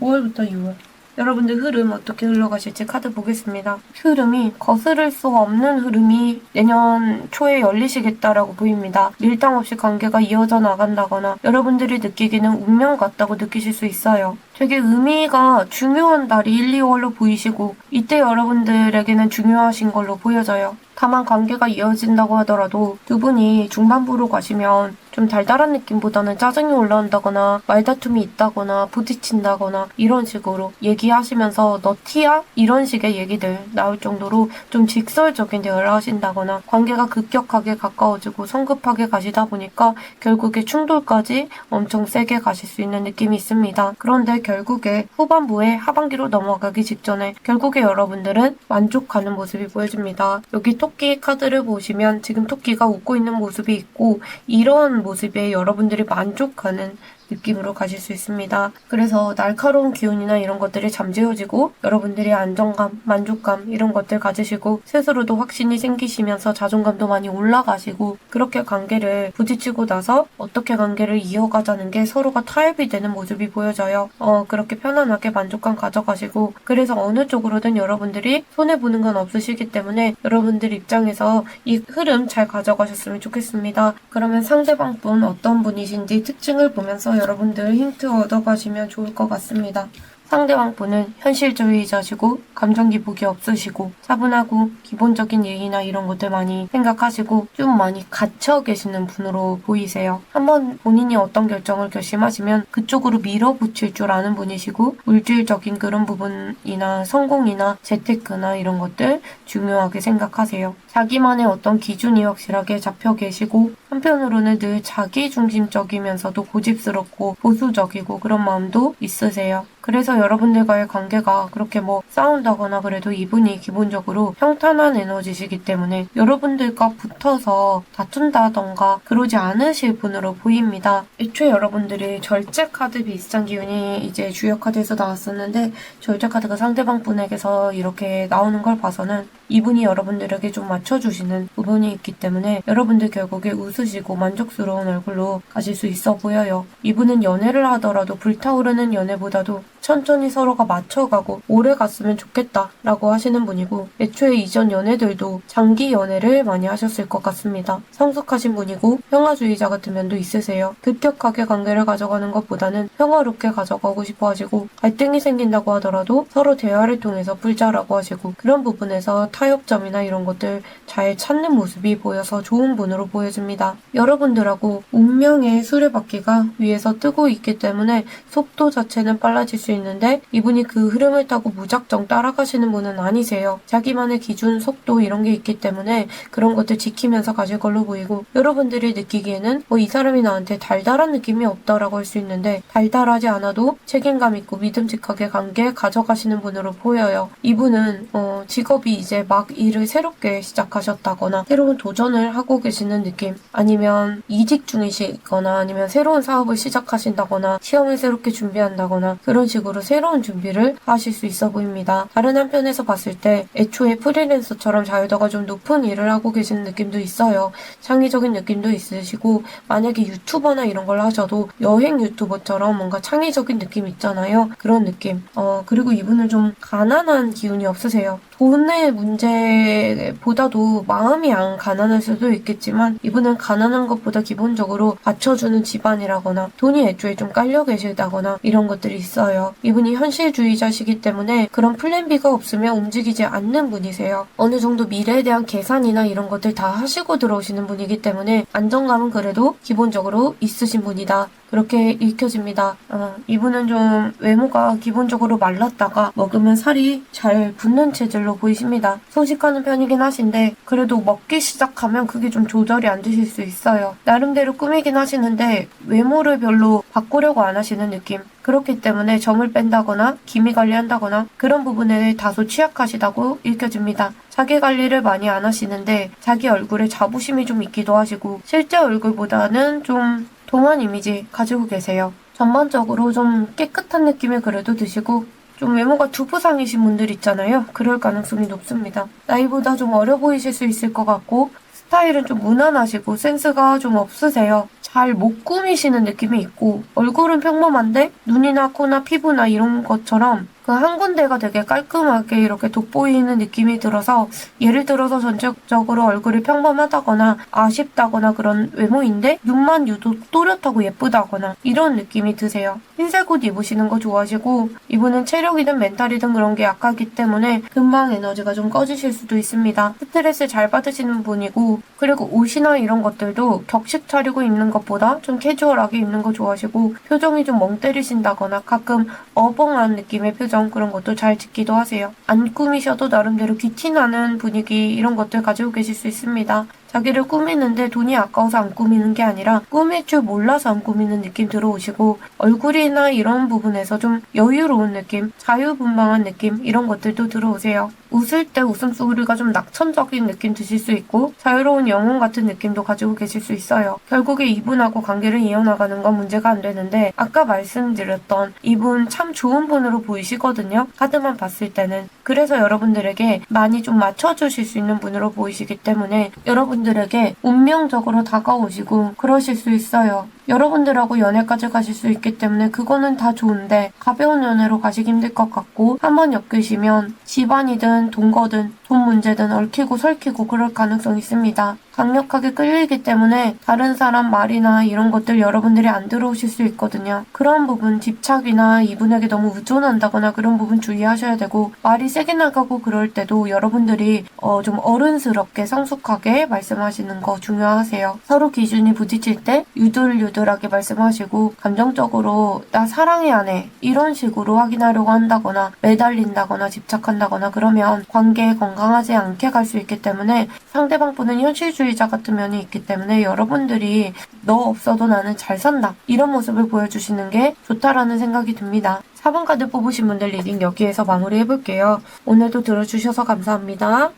5월부터 6월 여러분들 흐름 어떻게 흘러가실지 카드 보겠습니다. 흐름이 거스를 수 없는 흐름이 내년 초에 열리시겠다라고 보입니다. 밀당 없이 관계가 이어져 나간다거나 여러분들이 느끼기는 운명 같다고 느끼실 수 있어요. 되게 의미가 중요한 달이 1, 2월로 보이시고, 이때 여러분들에게는 중요하신 걸로 보여져요. 다만 관계가 이어진다고 하더라도 두 분이 중반부로 가시면 좀 달달한 느낌보다는 짜증이 올라온다거나 말다툼이 있다거나 부딪힌다거나 이런 식으로 얘기하시면서 너 티야? 이런 식의 얘기들 나올 정도로 좀 직설적인 대화를 하신다거나 관계가 급격하게 가까워지고 성급하게 가시다 보니까 결국에 충돌까지 엄청 세게 가실 수 있는 느낌이 있습니다. 그런데 결국에 후반부에 하반기로 넘어가기 직전에 결국에 여러분들은 만족하는 모습이 보여집니다. 여기 토끼 카드를 보시면 지금 토끼가 웃고 있는 모습이 있고, 이런 모습에 여러분들이 만족하는 느낌으로 가실 수 있습니다. 그래서 날카로운 기운이나 이런 것들이 잠재워지고 여러분들이 안정감, 만족감 이런 것들 가지시고 스스로도 확신이 생기시면서 자존감도 많이 올라가시고, 그렇게 관계를 부딪히고 나서 어떻게 관계를 이어가자는 게 서로가 타협이 되는 모습이 보여져요. 그렇게 편안하게 만족감 가져가시고, 그래서 어느 쪽으로든 여러분들이 손해보는 건 없으시기 때문에 여러분들 입장에서 이 흐름 잘 가져가셨으면 좋겠습니다. 그러면 상대방 분 어떤 분이신지 특징을 보면서 여러분들 힌트 얻어가시면 좋을 것 같습니다. 상대방 분은 현실주의자시고 감정 기복이 없으시고 차분하고 기본적인 예의나 이런 것들 많이 생각하시고 좀 많이 갇혀 계시는 분으로 보이세요. 한번 본인이 어떤 결정을 결심하시면 그쪽으로 밀어붙일 줄 아는 분이시고, 물질적인 그런 부분이나 성공이나 재테크나 이런 것들 중요하게 생각하세요. 자기만의 어떤 기준이 확실하게 잡혀 계시고, 한편으로는 늘 자기중심적이면서도 고집스럽고 보수적이고 그런 마음도 있으세요. 그래서 여러분들과의 관계가 그렇게 싸운다거나 그래도 이분이 기본적으로 평탄한 에너지시기 때문에 여러분들과 붙어서 다툰다던가 그러지 않으실 분으로 보입니다. 애초에 여러분들이 절제 카드 비슷한 기운이 이제 주역 카드에서 나왔었는데, 절제 카드가 상대방 분에게서 이렇게 나오는 걸 봐서는 이분이 여러분들에게 좀 맞춰주시는 부분이 있기 때문에 여러분들 결국에 웃으시고 만족스러운 얼굴로 가실 수 있어 보여요. 이분은 연애를 하더라도 불타오르는 연애보다도 천천히 서로가 맞춰가고 오래 갔으면 좋겠다라고 하시는 분이고, 애초에 이전 연애들도 장기 연애를 많이 하셨을 것 같습니다. 성숙하신 분이고 평화주의자 같은 면도 있으세요. 급격하게 관계를 가져가는 것보다는 평화롭게 가져가고 싶어 하시고, 갈등이 생긴다고 하더라도 서로 대화를 통해서 풀자라고 하시고, 그런 부분에서 타협점이나 이런 것들 잘 찾는 모습이 보여서 좋은 분으로 보여집니다. 여러분들하고 운명의 수레바퀴가 위에서 뜨고 있기 때문에 속도 자체는 빨라질 수 있는데, 이분이 그 흐름을 타고 무작정 따라가시는 분은 아니세요. 자기만의 기준, 속도 이런 게 있기 때문에 그런 것들 지키면서 가실 걸로 보이고, 여러분들이 느끼기에는 이 사람이 나한테 달달한 느낌이 없다라고 할 수 있는데, 달달하지 않아도 책임감 있고 믿음직하게 관계 가져가시는 분으로 보여요. 이분은 직업이 이제 막 일을 새롭게 시작하셨다거나 새로운 도전을 하고 계시는 느낌, 아니면 이직 중이시거나 아니면 새로운 사업을 시작하신다거나 시험을 새롭게 준비한다거나 그런 식으로 새로운 준비를 하실 수 있어 보입니다. 다른 한편에서 봤을 때 애초에 프리랜서처럼 자유도가 좀 높은 일을 하고 계시는 느낌도 있어요. 창의적인 느낌도 있으시고, 만약에 유튜버나 이런 걸 하셔도 여행 유튜버처럼 뭔가 창의적인 느낌 있잖아요. 그런 느낌. 그리고 이분은 좀 가난한 기운이 없으세요. 돈의 문제보다도 마음이 안 가난할 수도 있겠지만, 이분은 가난한 것보다 기본적으로 받쳐주는 집안이라거나 돈이 애초에 좀 깔려 계시다거나 이런 것들이 있어요. 이분이 현실주의자시기 때문에 그런 플랜 B가 없으면 움직이지 않는 분이세요. 어느 정도 미래에 대한 계산이나 이런 것들 다 하시고 들어오시는 분이기 때문에 안정감은 그래도 기본적으로 있으신 분이다. 그렇게 읽혀집니다. 이분은 좀 외모가 기본적으로 말랐다가 먹으면 살이 잘 붙는 체질로 보이십니다. 소식하는 편이긴 하신데 그래도 먹기 시작하면 그게 좀 조절이 안 되실 수 있어요. 나름대로 꾸미긴 하시는데 외모를 별로 바꾸려고 안 하시는 느낌. 그렇기 때문에 점을 뺀다거나 기미 관리한다거나 그런 부분에 다소 취약하시다고 읽혀집니다. 자기 관리를 많이 안 하시는데 자기 얼굴에 자부심이 좀 있기도 하시고 실제 얼굴보다는 좀 동안 이미지 가지고 계세요. 전반적으로 좀 깨끗한 느낌을 그래도 드시고 좀 외모가 두부상이신 분들 있잖아요. 그럴 가능성이 높습니다. 나이보다 좀 어려 보이실 수 있을 것 같고 스타일은 좀 무난하시고 센스가 좀 없으세요. 잘 못 꾸미시는 느낌이 있고 얼굴은 평범한데 눈이나 코나 피부나 이런 것처럼 그 한 군데가 되게 깔끔하게 이렇게 돋보이는 느낌이 들어서 예를 들어서 전체적으로 얼굴이 평범하다거나 아쉽다거나 그런 외모인데 눈만 유독 또렷하고 예쁘다거나 이런 느낌이 드세요. 흰색 옷 입으시는 거 좋아하시고 이분은 체력이든 멘탈이든 그런 게 약하기 때문에 금방 에너지가 좀 꺼지실 수도 있습니다. 스트레스 잘 받으시는 분이고 그리고 옷이나 이런 것들도 격식 차리고 입는 것보다 좀 캐주얼하게 입는 거 좋아하시고 표정이 좀 멍 때리신다거나 가끔 어벙한 느낌의 표정 그런 것도 잘 짓기도 하세요. 안 꾸미셔도 나름대로 귀티나는 분위기 이런 것들 가지고 계실 수 있습니다. 자기를 꾸미는데 돈이 아까워서 안 꾸미는 게 아니라 꾸밀 줄 몰라서 안 꾸미는 느낌 들어오시고 얼굴이나 이런 부분에서 좀 여유로운 느낌, 자유분방한 느낌 이런 것들도 들어오세요. 웃을 때 웃음소리가 좀 낙천적인 느낌 드실 수 있고 자유로운 영혼 같은 느낌도 가지고 계실 수 있어요. 결국에 이분하고 관계를 이어나가는 건 문제가 안 되는데 아까 말씀드렸던 이분 참 좋은 분으로 보이시거든요. 카드만 봤을 때는. 그래서 여러분들에게 많이 좀 맞춰주실 수 있는 분으로 보이시기 때문에 여러분들에게 운명적으로 다가오시고 그러실 수 있어요. 여러분들하고 연애까지 가실 수 있기 때문에 그거는 다 좋은데 가벼운 연애로 가시기 힘들 것 같고 한번 엮이시면 집안이든 동거든 돈 문제든 얽히고 설키고 그럴 가능성이 있습니다. 강력하게 끌리기 때문에 다른 사람 말이나 이런 것들 여러분들이 안 들어오실 수 있거든요. 그런 부분 집착이나 이분에게 너무 의존한다거나 그런 부분 주의하셔야 되고 말이 세게 나가고 그럴 때도 여러분들이 좀 어른스럽게 성숙하게 말씀하시는 거 중요하세요. 서로 기준이 부딪힐 때 유들유들하게 말씀하시고 감정적으로 나 사랑해 안 해 이런 식으로 확인하려고 한다거나 매달린다거나 집착한다거나 그러면 관계에 건강하지 않게 갈 수 있기 때문에 상대방 분은 현실주의자 같은 면이 있기 때문에 여러분들이 너 없어도 나는 잘 산다 이런 모습을 보여주시는 게 좋다라는 생각이 듭니다. 4번 카드 뽑으신 분들 리딩 여기에서 마무리해볼게요. 오늘도 들어주셔서 감사합니다.